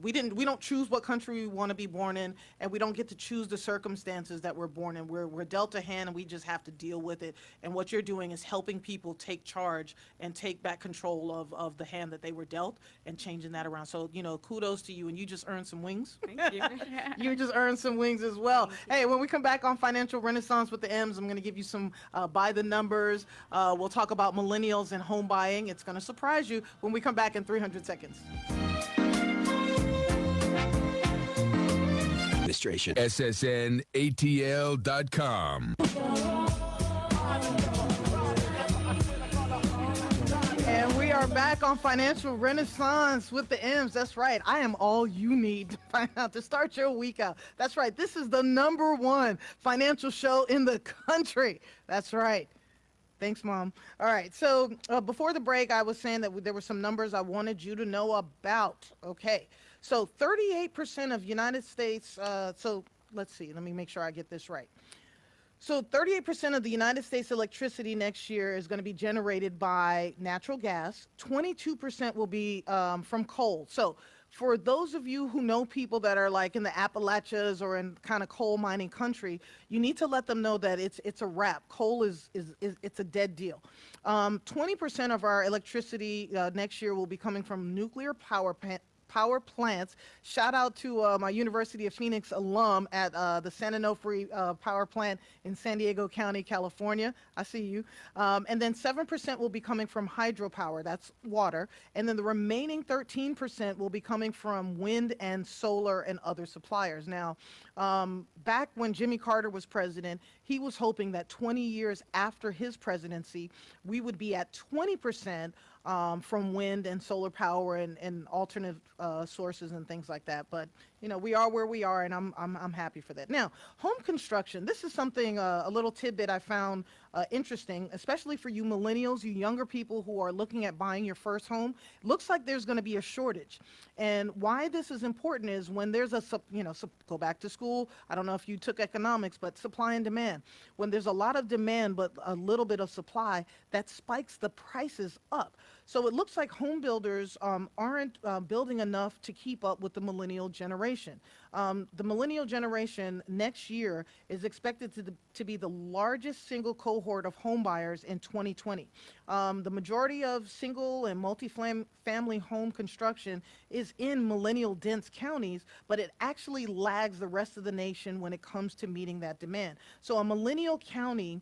we don't choose what country we want to be born in, and we don't get to choose the circumstances that we're born in. We're dealt a hand, and we just have to deal with it. And what you're doing is helping people take charge and take back control of the hand that they were dealt and changing that around. So, kudos to you, and you just earned some wings. Thank you. You just earned some wings as well. Hey, when we come back on Financial Renaissance with the Emms, I'm going to give you some by the numbers. We'll talk about millennials and home buying. It's going to surprise you when we come back in 300 seconds. Administration. SSNATL.com. And we are back on Financial Renaissance with the Emms. That's right. I am all you need to find out to start your week out. That's right. This is the #1 financial show in the country. That's right. Thanks, Mom. All right. So before the break, I was saying that there were some numbers I wanted you to know about. Okay. So 38% of United States. So let's see. Let me make sure I get this right. So 38% of the United States electricity next year is going to be generated by natural gas. 22% will be from coal. So for those of you who know people that are like in the Appalachians or in kind of coal mining country, you need to let them know that it's a wrap. Coal is it's a dead deal. 20% of our electricity next year will be coming from nuclear power plants. Shout out to my University of Phoenix alum at the San Onofre power plant in San Diego County, California. I see you. And then 7% will be coming from hydropower. That's water. And then the remaining 13% will be coming from wind and solar and other suppliers. Now, back when Jimmy Carter was president, he was hoping that 20 years after his presidency, we would be at 20% from wind and solar power and alternate sources and things like that. But we are where we are, and I'm happy for that. Now, home construction. This is something a little tidbit I found interesting, especially for you millennials, you younger people who are looking at buying your first home. Looks like there's going to be a shortage, and why this is important is when there's go back to school. I don't know if you took economics, but supply and demand. When there's a lot of demand but a little bit of supply, that spikes the prices up. So it looks like home builders aren't building enough to keep up with the millennial generation. The millennial generation next year is expected to be the largest single cohort of home buyers in 2020. The majority of single and multi-family home construction is in millennial dense counties, but it actually lags the rest of the nation when it comes to meeting that demand. So a millennial county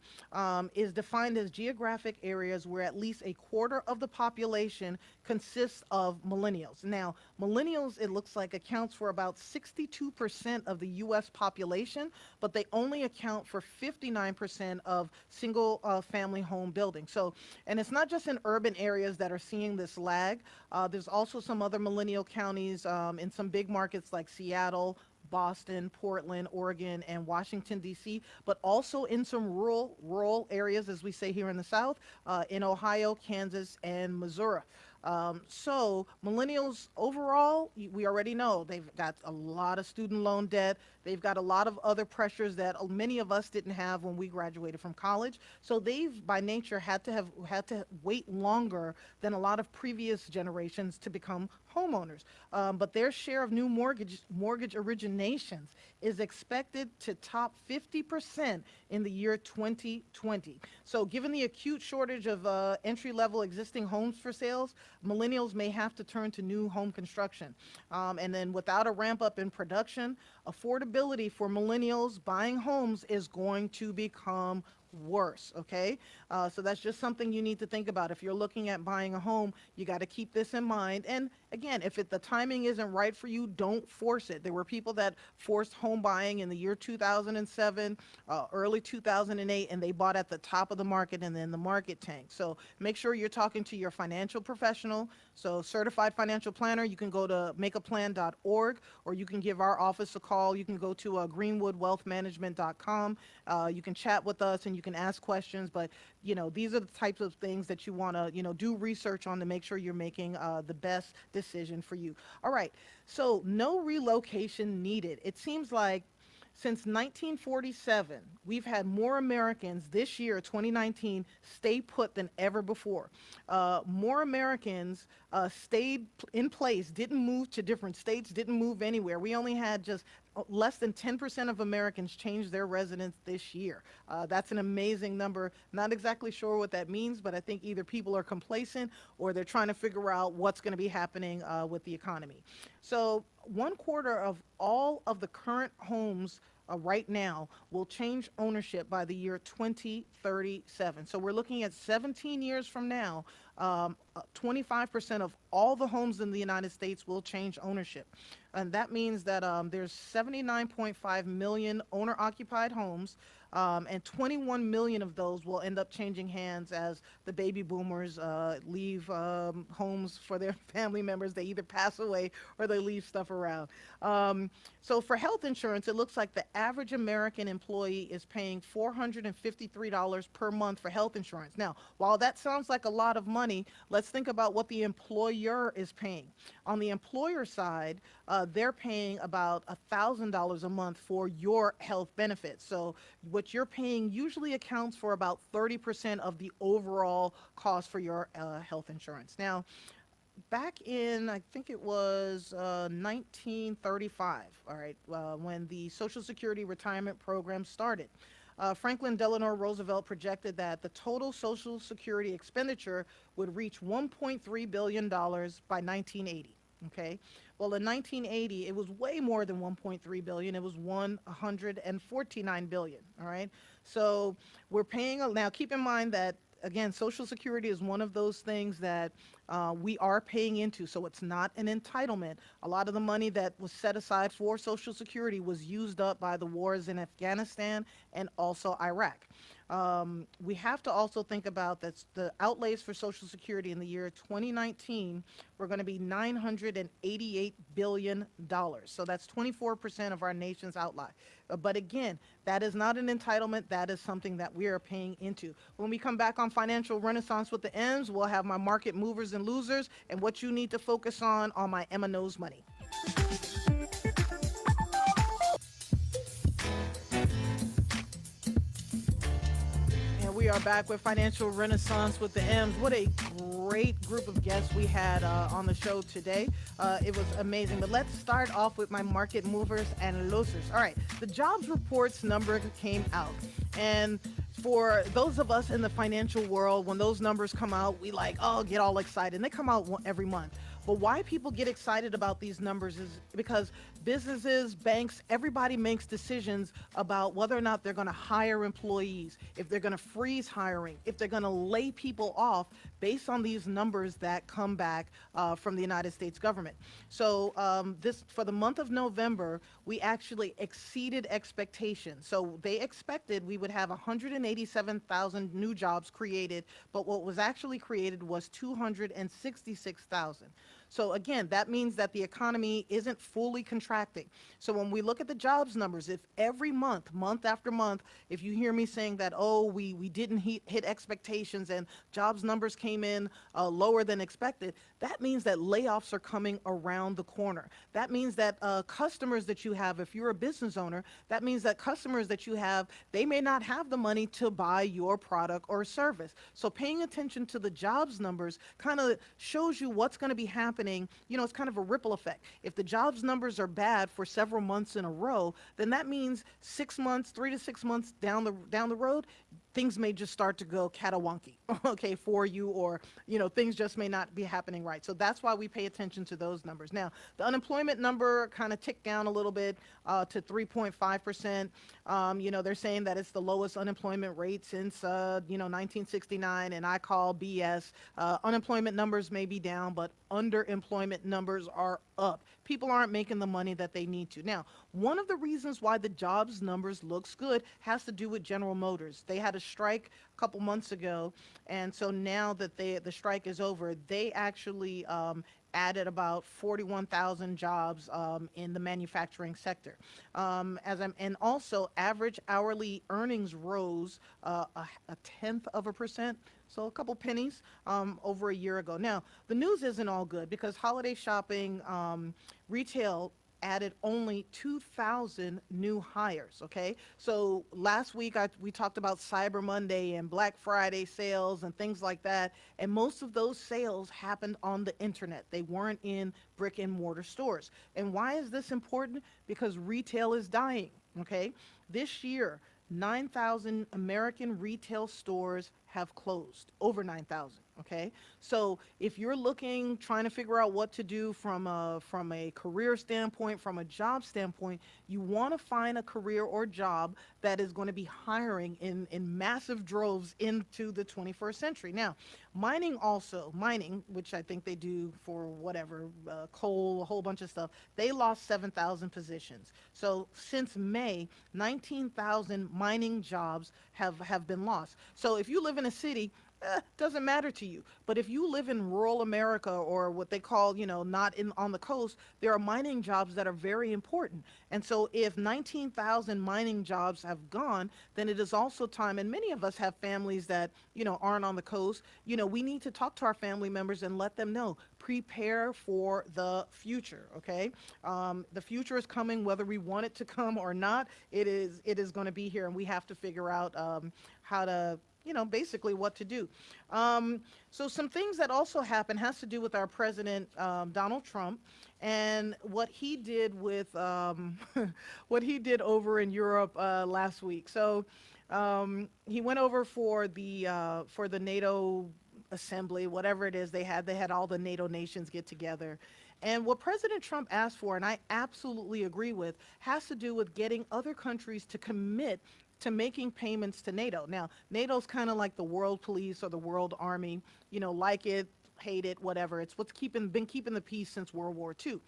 is defined as geographic areas where at least a quarter of the population consists of millennials. Now, millennials, it looks like, accounts for about 62% of the U.S. population, but they only account for 59% of single family home building. So, and it's not just in urban areas that are seeing this lag. There's also some other millennial counties in some big markets like Seattle, Boston, Portland, Oregon, and Washington, D.C., but also in some rural areas, as we say here in the South, in Ohio, Kansas, and Missouri. So millennials overall, we already know they've got a lot of student loan debt. They've got a lot of other pressures that many of us didn't have when we graduated from college. So they've, by nature, had to wait longer than a lot of previous generations to become homeowners. But their share of new mortgage originations is expected to top 50% in the year 2020. So given the acute shortage of entry-level existing homes for sales, millennials may have to turn to new home construction. And then without a ramp up in production, affordability for millennials buying homes is going to become worse. Okay, so that's just something you need to think about. If you're looking at buying a home, you got to keep this in mind. And again, if the timing isn't right for you, don't force it. There were people that forced home buying in the year 2007, early 2008, and they bought at the top of the market, and then the market tanked. So make sure you're talking to your financial professional. So certified financial planner, you can go to makeaplan.org, or you can give our office a call. You can go to greenwoodwealthmanagement.com. You can chat with us and you can ask questions, but these are the types of things that you want to do research on to make sure you're making the best decision for you. All right, so no relocation needed. It seems like since 1947, we've had more Americans this year, 2019, stay put than ever before. More Americans stayed in place, didn't move to different states, didn't move anywhere. We only had just less than 10% of Americans change their residence this year. That's an amazing number. Not exactly sure what that means, but I think either people are complacent or they're trying to figure out what's going to be happening with the economy. So 1/4 of all of the current homes right now will change ownership by the year 2037. So we're looking at 17 years from now, 25% of all the homes in the United States will change ownership. And that means that there's 79.5 million owner-occupied homes, and 21 million of those will end up changing hands as the baby boomers leave homes for their family members. They either pass away or they leave stuff around. So for health insurance, it looks like the average American employee is paying $453 per month for health insurance. Now, while that sounds like a lot of money, let's think about what the employer is paying. On the employer side, they're paying about $1,000 a month for your health benefits. So what you're paying usually accounts for about 30% of the overall cost for your health insurance. Now, back in, I think it was 1935, all right, when the Social Security retirement program started, Franklin Delano Roosevelt projected that the total Social Security expenditure would reach $1.3 billion by 1980. Okay, well, in 1980, it was way more than 1.3 billion. It was 149 billion. All right, so we're paying now. Keep in mind that again, Social Security is one of those things that we are paying into, so it's not an entitlement. A lot of the money that was set aside for Social Security was used up by the wars in Afghanistan and also Iraq. We have to also think about that the outlays for Social Security in the year 2019 were going to be $988 billion. So that's 24% of our nation's outlay. But again, that is not an entitlement. That is something that we are paying into. When we come back on Financial Renaissance with the Emms, we'll have my market movers and losers and what you need to focus on my Emma Knows Money. We are back with Financial Renaissance with the Emms. What a great group of guests we had on the show today. It was amazing. But let's start off with my market movers and losers. All right, the jobs reports number came out. And for those of us in the financial world, when those numbers come out, we get all excited. And they come out every month. But why people get excited about these numbers is because businesses, banks, everybody makes decisions about whether or not they're going to hire employees, if they're going to freeze hiring, if they're going to lay people off based on these numbers that come back from the United States government. So for the month of November, we actually exceeded expectations. So they expected we would have 187,000 new jobs created, but what was actually created was 266,000. So again, that means that the economy isn't fully contracting. So when we look at the jobs numbers, if every month after month, if you hear me saying that, we didn't hit expectations and jobs numbers came in lower than expected, that means that layoffs are coming around the corner. That means that customers that you have, if you're a business owner, that means that customers that you have, they may not have the money to buy your product or service. So paying attention to the jobs numbers kind of shows you what's going to be happening happening, it's kind of a ripple effect. If the jobs numbers are bad for several months in a row, then that means 6 months, 3 to 6 months down the road, things may just start to go catawonky, okay, for you, or, things just may not be happening right. So that's why we pay attention to those numbers. Now, the unemployment number kind of ticked down a little bit to 3.5%. They're saying that it's the lowest unemployment rate since, 1969, and I call BS. Unemployment numbers may be down, but underemployment numbers are up. People aren't making the money that they need to. Now, one of the reasons why the jobs numbers looks good has to do with General Motors. They had a strike a couple months ago, and so now that the strike is over, they actually added about 41,000 jobs in the manufacturing sector. And also average hourly earnings rose a 0.1%. So a couple pennies over a year ago. Now, the news isn't all good because holiday shopping retail added only 2,000 new hires, okay? So last week we talked about Cyber Monday and Black Friday sales and things like that, and most of those sales happened on the internet. They weren't in brick and mortar stores. And why is this important? Because retail is dying, okay? This year, 9,000 American retail stores have closed, over 9,000, okay? So if you're trying to figure out what to do from a career standpoint, from a job standpoint, you want to find a career or job that is going to be hiring in massive droves into the 21st century. Now, mining, which I think they do for whatever, coal, a whole bunch of stuff, they lost 7,000 positions. So since May, 19,000 mining jobs have been lost. So if you live in a city, doesn't matter to you. But if you live in rural America, or what they call, not on the coast, there are mining jobs that are very important. And so if 19,000 mining jobs have gone, then it is also time, and many of us have families that, aren't on the coast. We need to talk to our family members and let them know, prepare for the future, okay? The future is coming, whether we want it to come or not. It is going to be here, and we have to figure out how to, basically what to do. So some things that also happen has to do with our president, Donald Trump, and what he did with what he did over in Europe last week. So he went over for the NATO assembly, whatever it is they had all the NATO nations get together. And what President Trump asked for, and I absolutely agree with, has to do with getting other countries to commit to making payments to NATO. Now, NATO's kind of like the world police or the world army, like it, hate it, whatever. It's what's been keeping the peace since World War II.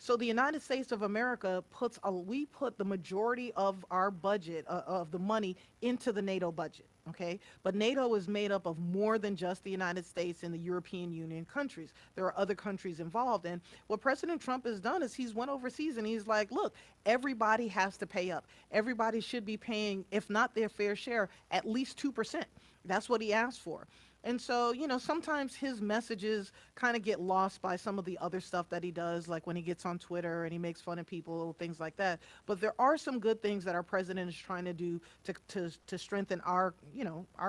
So the United States of America we put the majority of our budget, of the money, into the NATO budget, okay? But NATO is made up of more than just the United States and the European Union countries. There are other countries involved. And what President Trump has done is he's went overseas and he's like, look, everybody has to pay up. Everybody should be paying, if not their fair share, at least 2%. That's what he asked for. And so, sometimes his messages kind of get lost by some of the other stuff that he does, like when he gets on Twitter and he makes fun of people, things like that. But there are some good things that our president is trying to do to strengthen our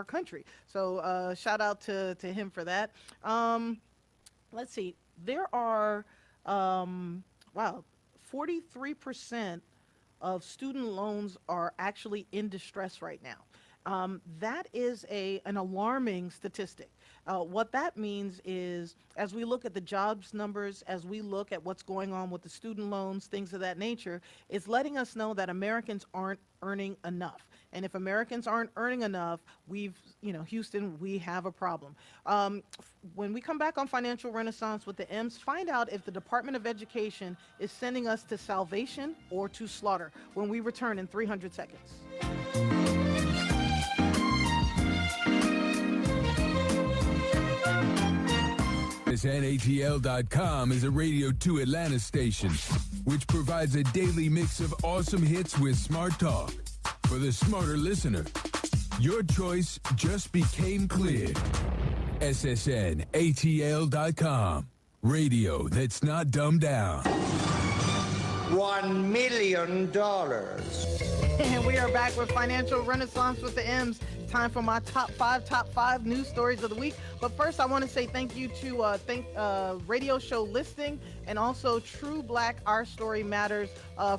country. So shout out to him for that. Let's see. There are, 43% of student loans are actually in distress right now. That is an alarming statistic. What that means is, as we look at the jobs numbers, as we look at what's going on with the student loans, things of that nature, it's letting us know that Americans aren't earning enough. And if Americans aren't earning enough, Houston, we have a problem. When we come back on Financial Renaissance with the Emms, find out if the Department of Education is sending us to salvation or to slaughter when we return in 300 seconds. NATL.com is a Radio 2 Atlanta station, which provides a daily mix of awesome hits with smart talk. For the smarter listener, your choice just became clear. SSNATL.com. Radio that's not dumbed down. $1 million. And we are back with Financial Renaissance with the Emms. time for my top five news stories of the week. But first, I want to say thank you to Radio Show Listing and also True Black Our Story Matters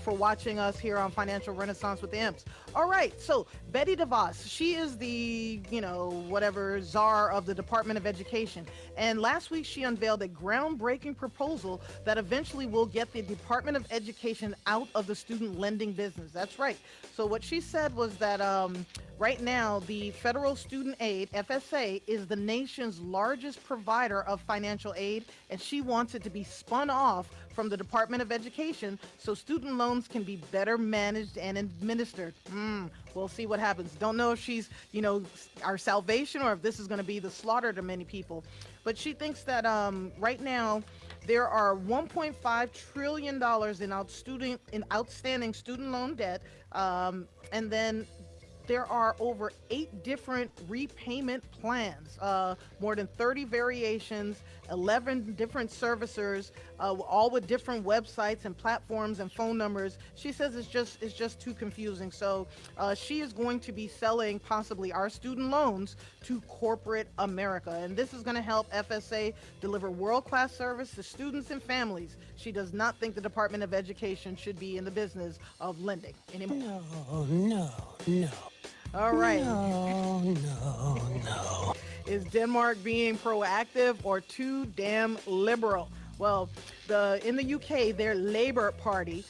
for watching us here on Financial Renaissance with the Emms. All right, so Betsy Devos, she is the, whatever, czar of the Department of Education. And last week, she unveiled a groundbreaking proposal that eventually will get the Department of Education out of the student lending business. That's right. So what she said was that right now, the Federal Student Aid, FSA, is the nation's largest provider of financial aid, and she wants it to be spun off from the Department of Education so student loans can be better managed and administered. We'll see what happens. Don't know if she's, our salvation or if this is going to be the slaughter to many people. But she thinks that right now there are $1.5 trillion in outstanding student loan debt, and then there are over 8 different repayment plans, more than 30 variations, 11 different servicers, all with different websites and platforms and phone numbers. She says it's just too confusing. So she is going to be selling possibly our student loans to corporate America. And this is going to help FSA deliver world-class service to students and families. She does not think the Department of Education should be in the business of lending anymore. No. All right. No. Is Denmark being proactive or too damn liberal? Well, in the UK, their Labour Party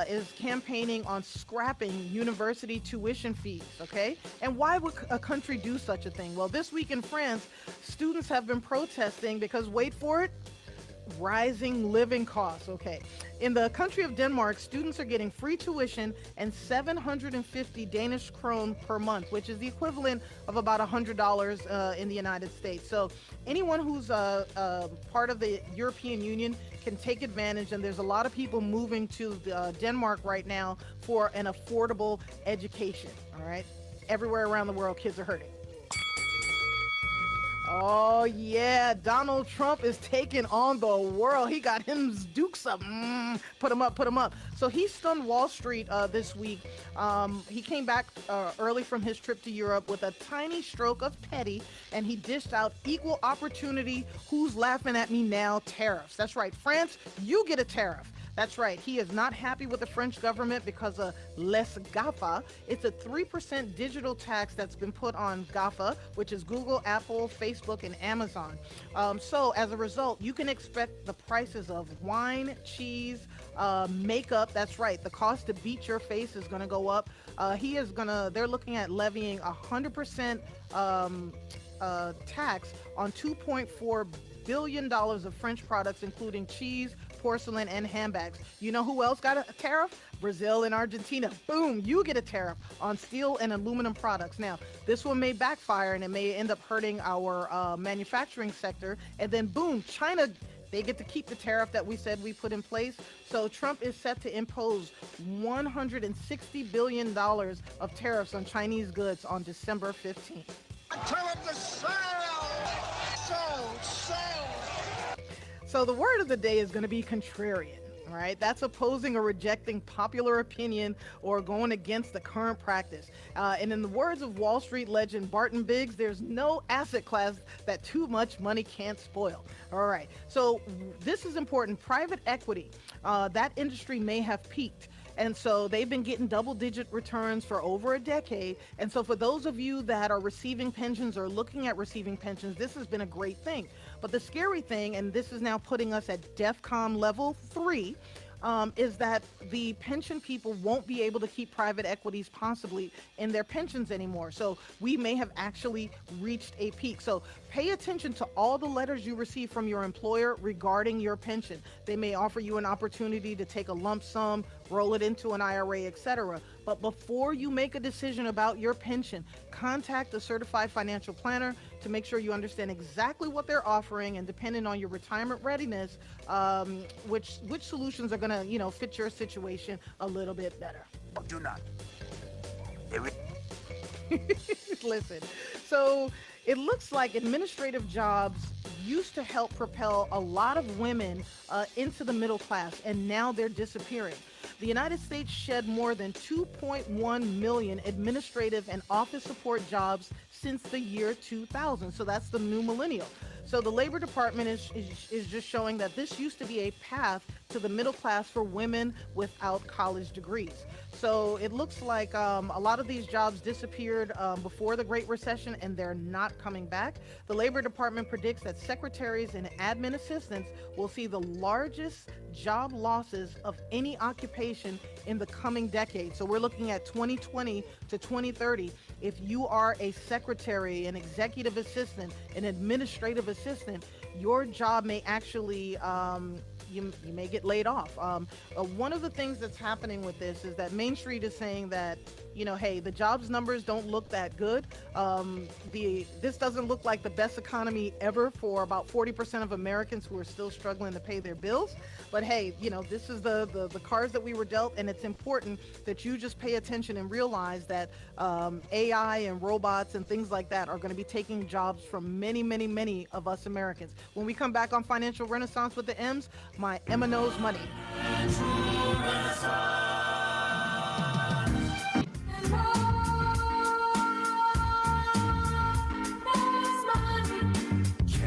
is campaigning on scrapping university tuition fees, okay? And why would a country do such a thing? Well, this week in France, students have been protesting because, wait for it, rising living costs, okay? In the country of Denmark, students are getting free tuition and 750 Danish Krone per month, which is the equivalent of about $100 in the United States. So anyone who's part of the European Union can take advantage, and there's a lot of people moving to Denmark right now for an affordable education, all right? Everywhere around the world, kids are hurting. Oh, yeah, Donald Trump is taking on the world. He got him dukes up. Put him up. So he stunned Wall Street this week. He came back early from his trip to Europe with a tiny stroke of petty, and he dished out equal opportunity, who's laughing at me now, tariffs. That's right, France, you get a tariff. That's right. He is not happy with the French government because of Les GAFA. It's a 3% digital tax that's been put on GAFA, which is Google, Apple, Facebook, and Amazon. So as a result, you can expect the prices of wine, cheese, makeup. That's right. The cost to beat your face is going to go up. They're looking at levying 100% tax on $2.4 billion of French products, including cheese, porcelain, and handbags. You know who else got a tariff? Brazil and Argentina. Boom, you get a tariff on steel and aluminum products. Now, this one may backfire and it may end up hurting our manufacturing sector. And then boom, China, they get to keep the tariff that we said we put in place. So Trump is set to impose $160 billion of tariffs on Chinese goods on December 15th. So the word of the day is going to be contrarian, all right? That's opposing or rejecting popular opinion or going against the current practice. And in the words of Wall Street legend Barton Biggs, there's no asset class that too much money can't spoil. All right, so this is important. Private equity, that industry may have peaked. And so they've been getting double-digit returns for over a decade. And so for those of you that are receiving pensions or looking at receiving pensions, this has been a great thing. But the scary thing, and this is now putting us at DEFCON level 3, is that the pension people won't be able to keep private equities possibly in their pensions anymore. So we may have actually reached a peak. So pay attention to all the letters you receive from your employer regarding your pension. They may offer you an opportunity to take a lump sum, roll it into an IRA, etc. But before you make a decision about your pension, contact a certified financial planner to make sure you understand exactly what they're offering, and depending on your retirement readiness, which solutions are going to, fit your situation a little bit better. Do not. Listen, so it looks like administrative jobs used to help propel a lot of women into the middle class, and now they're disappearing. The United States shed more than 2.1 million administrative and office support jobs since the year 2000. So that's the new millennial. So the Labor Department is just showing that this used to be a path to the middle class for women without college degrees. So it looks like a lot of these jobs disappeared before the Great Recession, and they're not coming back. The Labor Department predicts that secretaries and admin assistants will see the largest job losses of any occupation in the coming decade. So we're looking at 2020 to 2030. If you are a secretary, an executive assistant, an administrative assistant, your job may actually you may get laid off. One of the things that's happening with this is that Main Street is saying that, hey, the jobs numbers don't look that good. This doesn't look like the best economy ever for about 40% of Americans who are still struggling to pay their bills. But hey, this is the cards that we were dealt, and it's important that you just pay attention and realize that AI and robots and things like that are going to be taking jobs from many, many, many of us Americans. When we come back on Financial Renaissance with the Emms, my Emma knows money.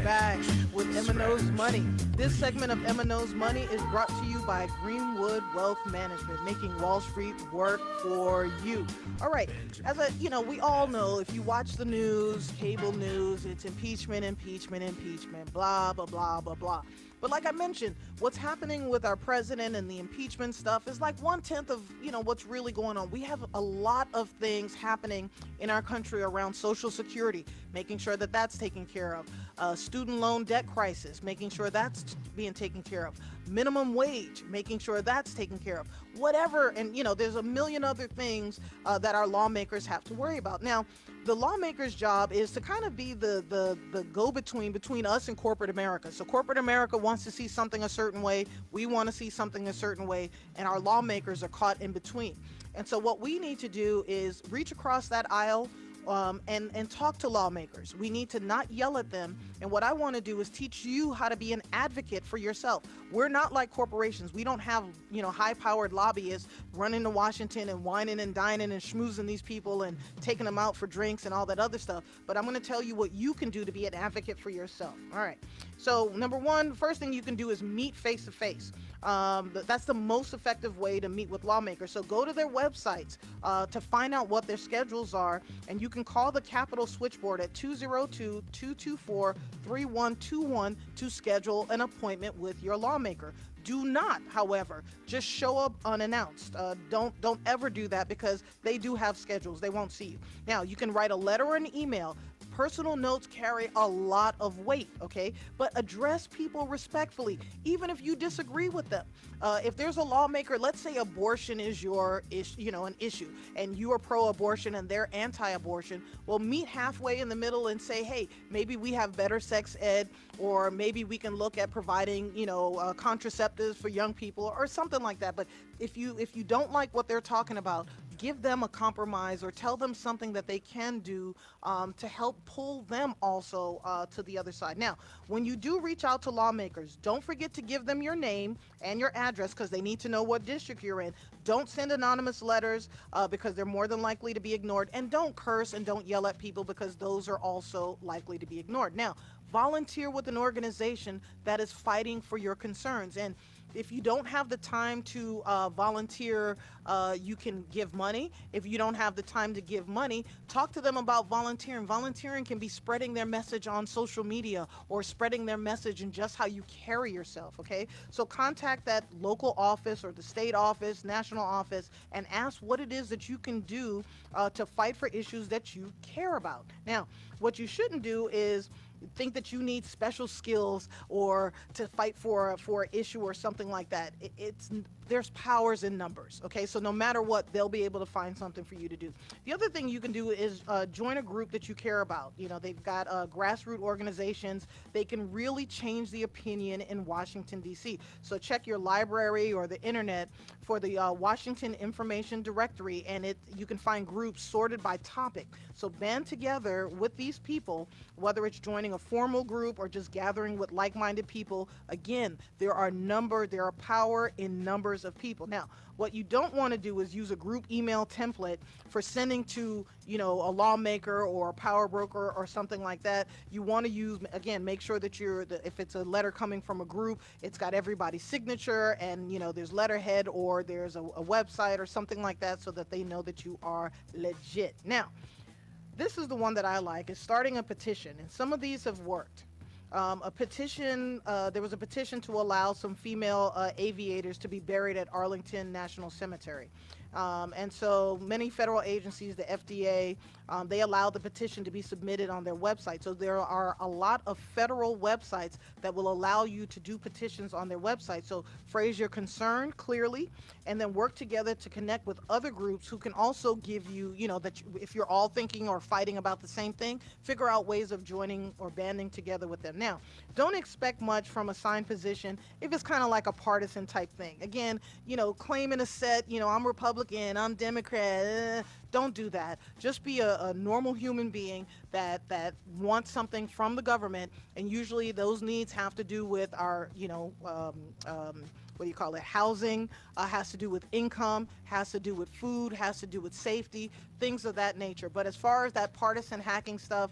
Back with Emma Knows Money. This segment of Emma Knows Money is brought to you by Greenwood Wealth Management, making Wall Street work for you. All right, we all know, if you watch the news, cable news, it's impeachment, blah, blah, blah, blah, blah. But like I mentioned, what's happening with our president and the impeachment stuff is like 1/10 of, what's really going on. We have a lot of things happening in our country around Social Security, making sure that that's taken care of. Student loan debt crisis, making sure that's being taken care of. Minimum wage, making sure that's taken care of. Whatever, and there's a million other things that our lawmakers have to worry about. Now, the lawmaker's job is to kind of be the go-between between us and corporate America. So corporate America wants to see something a certain way, we want to see something a certain way, and our lawmakers are caught in between. And so what we need to do is reach across that aisle and talk to lawmakers. We need to not yell at them. And what I want to do is teach you how to be an advocate for yourself. We're not like corporations. We don't have, high-powered lobbyists running to Washington and whining and dining and schmoozing these people and taking them out for drinks and all that other stuff. But I'm going to tell you what you can do to be an advocate for yourself. All right. So number one, first thing you can do is meet face-to-face. That's the most effective way to meet with lawmakers. So go to their websites to find out what their schedules are, and you can call the Capitol switchboard at 202-224-3121 to schedule an appointment with your lawmaker. Do not, however, just show up unannounced. Don't ever do that, because they do have schedules. They won't see you. Now, you can write a letter or an email. Personal notes carry a lot of weight, okay? But address people respectfully, even if you disagree with them. If there's a lawmaker, let's say abortion is an issue, and you are pro-abortion and they're anti-abortion, well, meet halfway in the middle and say, hey, maybe we have better sex ed, or maybe we can look at providing, contraceptives for young people or something like that. But if you don't like what they're talking about, give them a compromise or tell them something that they can do to help pull them also to the other side. Now, when you do reach out to lawmakers, don't forget to give them your name and your address, because they need to know what district you're in. Don't send anonymous letters because they're more than likely to be ignored. And don't curse and don't yell at people, because those are also likely to be ignored. Now, volunteer with an organization that is fighting for your concerns. And if you don't have the time to volunteer, you can give money. If you don't have the time to give money, talk to them about volunteering. Volunteering can be spreading their message on social media, or spreading their message in just how you carry yourself, okay? So contact that local office or the state office, national office, and ask what it is that you can do to fight for issues that you care about. Now, what you shouldn't do is think that you need special skills or to fight for an issue or something like that. There's powers in numbers, okay? So no matter what, they'll be able to find something for you to do. The other thing you can do is join a group that you care about. They've got grassroots organizations. They can really change the opinion in Washington, D.C. So check your library or the internet for the Washington Information Directory, and you can find groups sorted by topic. So band together with these people, whether it's joining joining a formal group or just gathering with like-minded people, again, there are power in numbers of people. Now, what you don't want to do is use a group email template for sending to, a lawmaker or a power broker or something like that. You want to use, again, make sure that if it's a letter coming from a group, it's got everybody's signature and, there's letterhead or there's a website or something like that so that they know that you are legit. Now, this is the one that I like, is starting a petition, and some of these have worked. There was a petition to allow some female aviators to be buried at Arlington National Cemetery. And so many federal agencies, the FDA, they allow the petition to be submitted on their website. So there are a lot of federal websites that will allow you to do petitions on their website. So phrase your concern clearly and then work together to connect with other groups who can also give you, if you're all thinking or fighting about the same thing, figure out ways of joining or banding together with them. Now, don't expect much from a signed position if it's kind of like a partisan type thing. Again, claiming a set, I'm Republican, I'm Democrat. Don't do that. Just be a normal human being that wants something from the government, and usually those needs have to do with our, housing, has to do with income, has to do with food, has to do with safety, things of that nature. But as far as that partisan hacking stuff,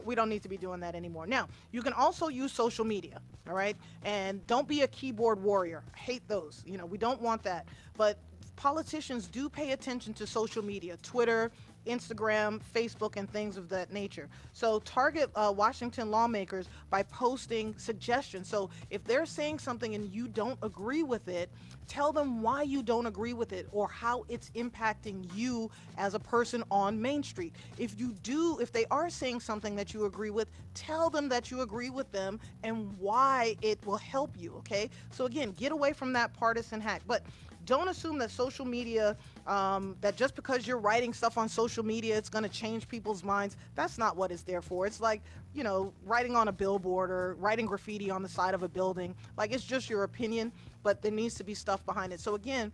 we don't need to be doing that anymore. Now, you can also use social media, all right? And don't be a keyboard warrior. I hate those. We don't want that. But politicians do pay attention to social media, Twitter, Instagram, Facebook, and things of that nature. So target Washington lawmakers by posting suggestions. So if they're saying something and you don't agree with it, tell them why you don't agree with it or how it's impacting you as a person on Main Street. If they are saying something that you agree with, tell them that you agree with them and why it will help you, okay? So again, get away from that partisan hack. But don't assume that social media, that just because you're writing stuff on social media, it's going to change people's minds. That's not what it's there for. It's like, writing on a billboard or writing graffiti on the side of a building. Like, it's just your opinion, but there needs to be stuff behind it. So again,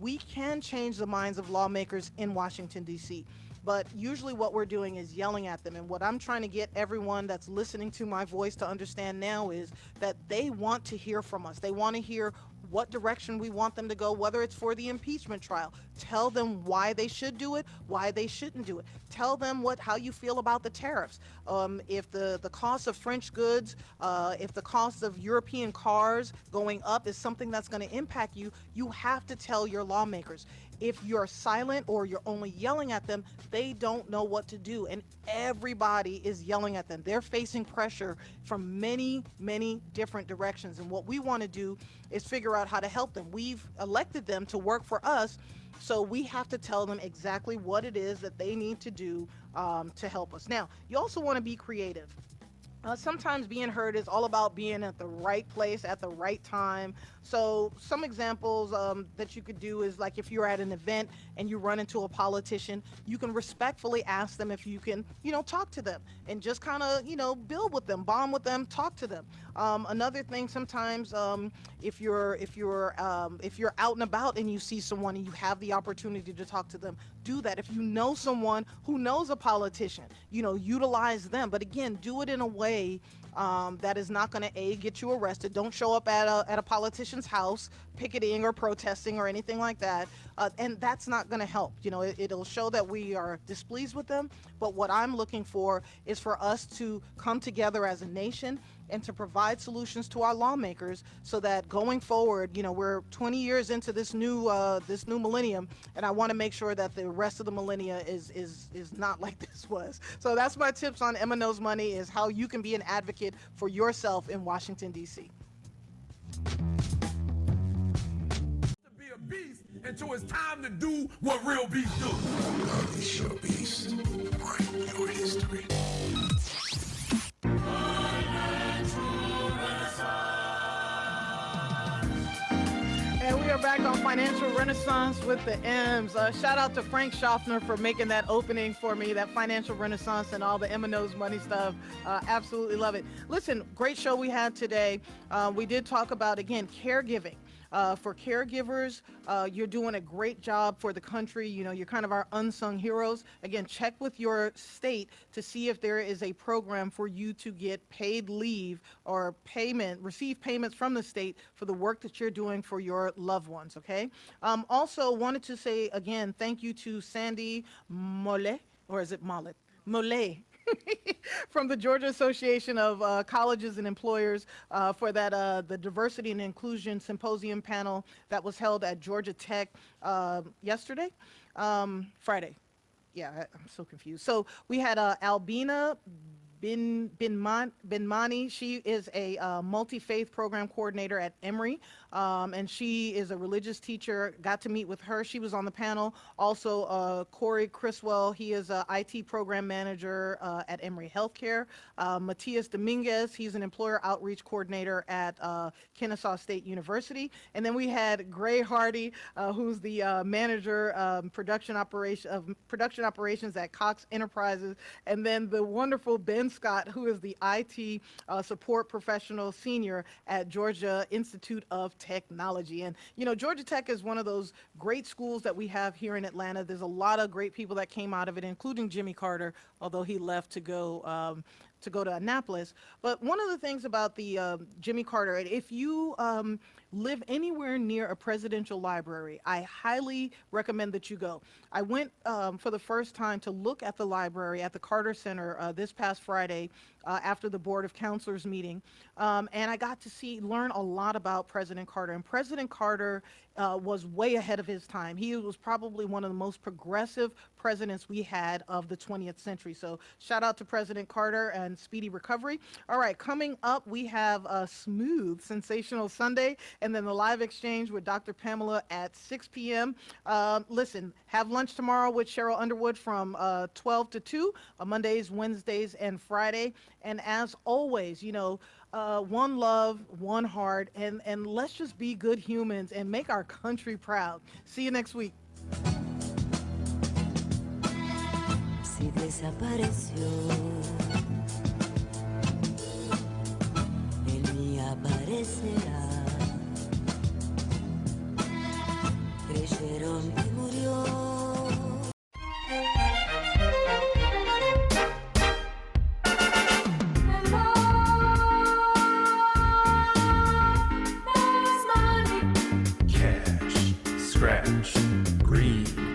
we can change the minds of lawmakers in Washington, D.C., but usually what we're doing is yelling at them. And what I'm trying to get everyone that's listening to my voice to understand now is that they want to hear from us. They want to hear what direction we want them to go, whether it's for the impeachment trial. Tell them why they should do it, why they shouldn't do it. Tell them how you feel about the tariffs. If the cost of French goods, if the cost of European cars going up is something that's going to impact you, you have to tell your lawmakers. If you're silent or you're only yelling at them, they don't know what to do. And everybody is yelling at them. They're facing pressure from many, many different directions. And what we want to do is figure out how to help them. We've elected them to work for us, so we have to tell them exactly what it is that they need to do to help us. Now, you also want to be creative. Sometimes being heard is all about being at the right place at the right time. So some examples that you could do is, like, if you're at an event and you run into a politician, you can respectfully ask them if you can, talk to them and just kind of, build with them, bond with them, talk to them. Another thing, sometimes if you're out and about and you see someone and you have the opportunity to talk to them, do that. If you know someone who knows a politician, utilize them. But again, do it in a way that is not going to get you arrested. Don't show up at a politician's house picketing or protesting or anything like that, and that's not going to help. It'll show that we are displeased with them. But what I'm looking for is for us to come together as a nation and to provide solutions to our lawmakers so that going forward, we're 20 years into this new millennium, and I want to make sure that the rest of the millennia is not like this was. So that's my tips on Emma Knows Money, is how you can be an advocate for yourself in Washington, D.C. Be a beast until it's time to do what real beasts do. Unleash your beast. Write your history. And we are back on Financial Renaissance with the Emms. Shout out to Frank Schaffner for making that opening for me, that Financial Renaissance and all the Emma Knows Money stuff. Absolutely love it. Listen, great show we had today. We did talk about, again, caregiving. For caregivers, you're doing a great job for the country. You know, you're kind of our unsung heroes. Again, check with your state to see if there is a program for you to get paid leave or receive payments from the state for the work that you're doing for your loved ones, okay? Also, wanted to say again, thank you to Sandy Mollet, or is it Mollet? Mollet. From the Georgia Association of Colleges and Employers for that the Diversity and Inclusion Symposium panel that was held at Georgia Tech yesterday, Friday. Yeah, I'm so confused. So we had Albina Binmani. She is a multi-faith program coordinator at Emory, and she is a religious teacher. Got to meet with her. She was on the panel. Also, Corey Criswell. He is a IT program manager at Emory Healthcare. Matias Dominguez. He's an employer outreach coordinator at Kennesaw State University. And then we had Gray Hardy, who's the manager production operations at Cox Enterprises, and then the wonderful Ben Scott, who is the IT support professional senior at Georgia Institute of Technology. And, you know, Georgia Tech is one of those great schools that we have here in Atlanta. There's a lot of great people that came out of it, including Jimmy Carter, although he left to go to Annapolis. But one of the things about the Jimmy Carter, if you live anywhere near a presidential library, I highly recommend that you go. I went for the first time to look at the library at the Carter Center this past Friday after the Board of Counselors meeting, and I got to learn a lot about President Carter. And President Carter was way ahead of his time. He was probably one of the most progressive presidents we had of the 20th century. So shout out to President Carter and speedy recovery. All right, coming up, we have a smooth, sensational Sunday, and then the live exchange with Dr. Pamela at 6 p.m. Listen, have lunch tomorrow with Cheryl Underwood from 12 to 2, Mondays, Wednesdays, and Friday. And as always, you know, one love, one heart, and let's just be good humans and make our country proud. See you next week. Si desapareció, él ni aparecerá. Creyeron que murió. Cash, scratch, green.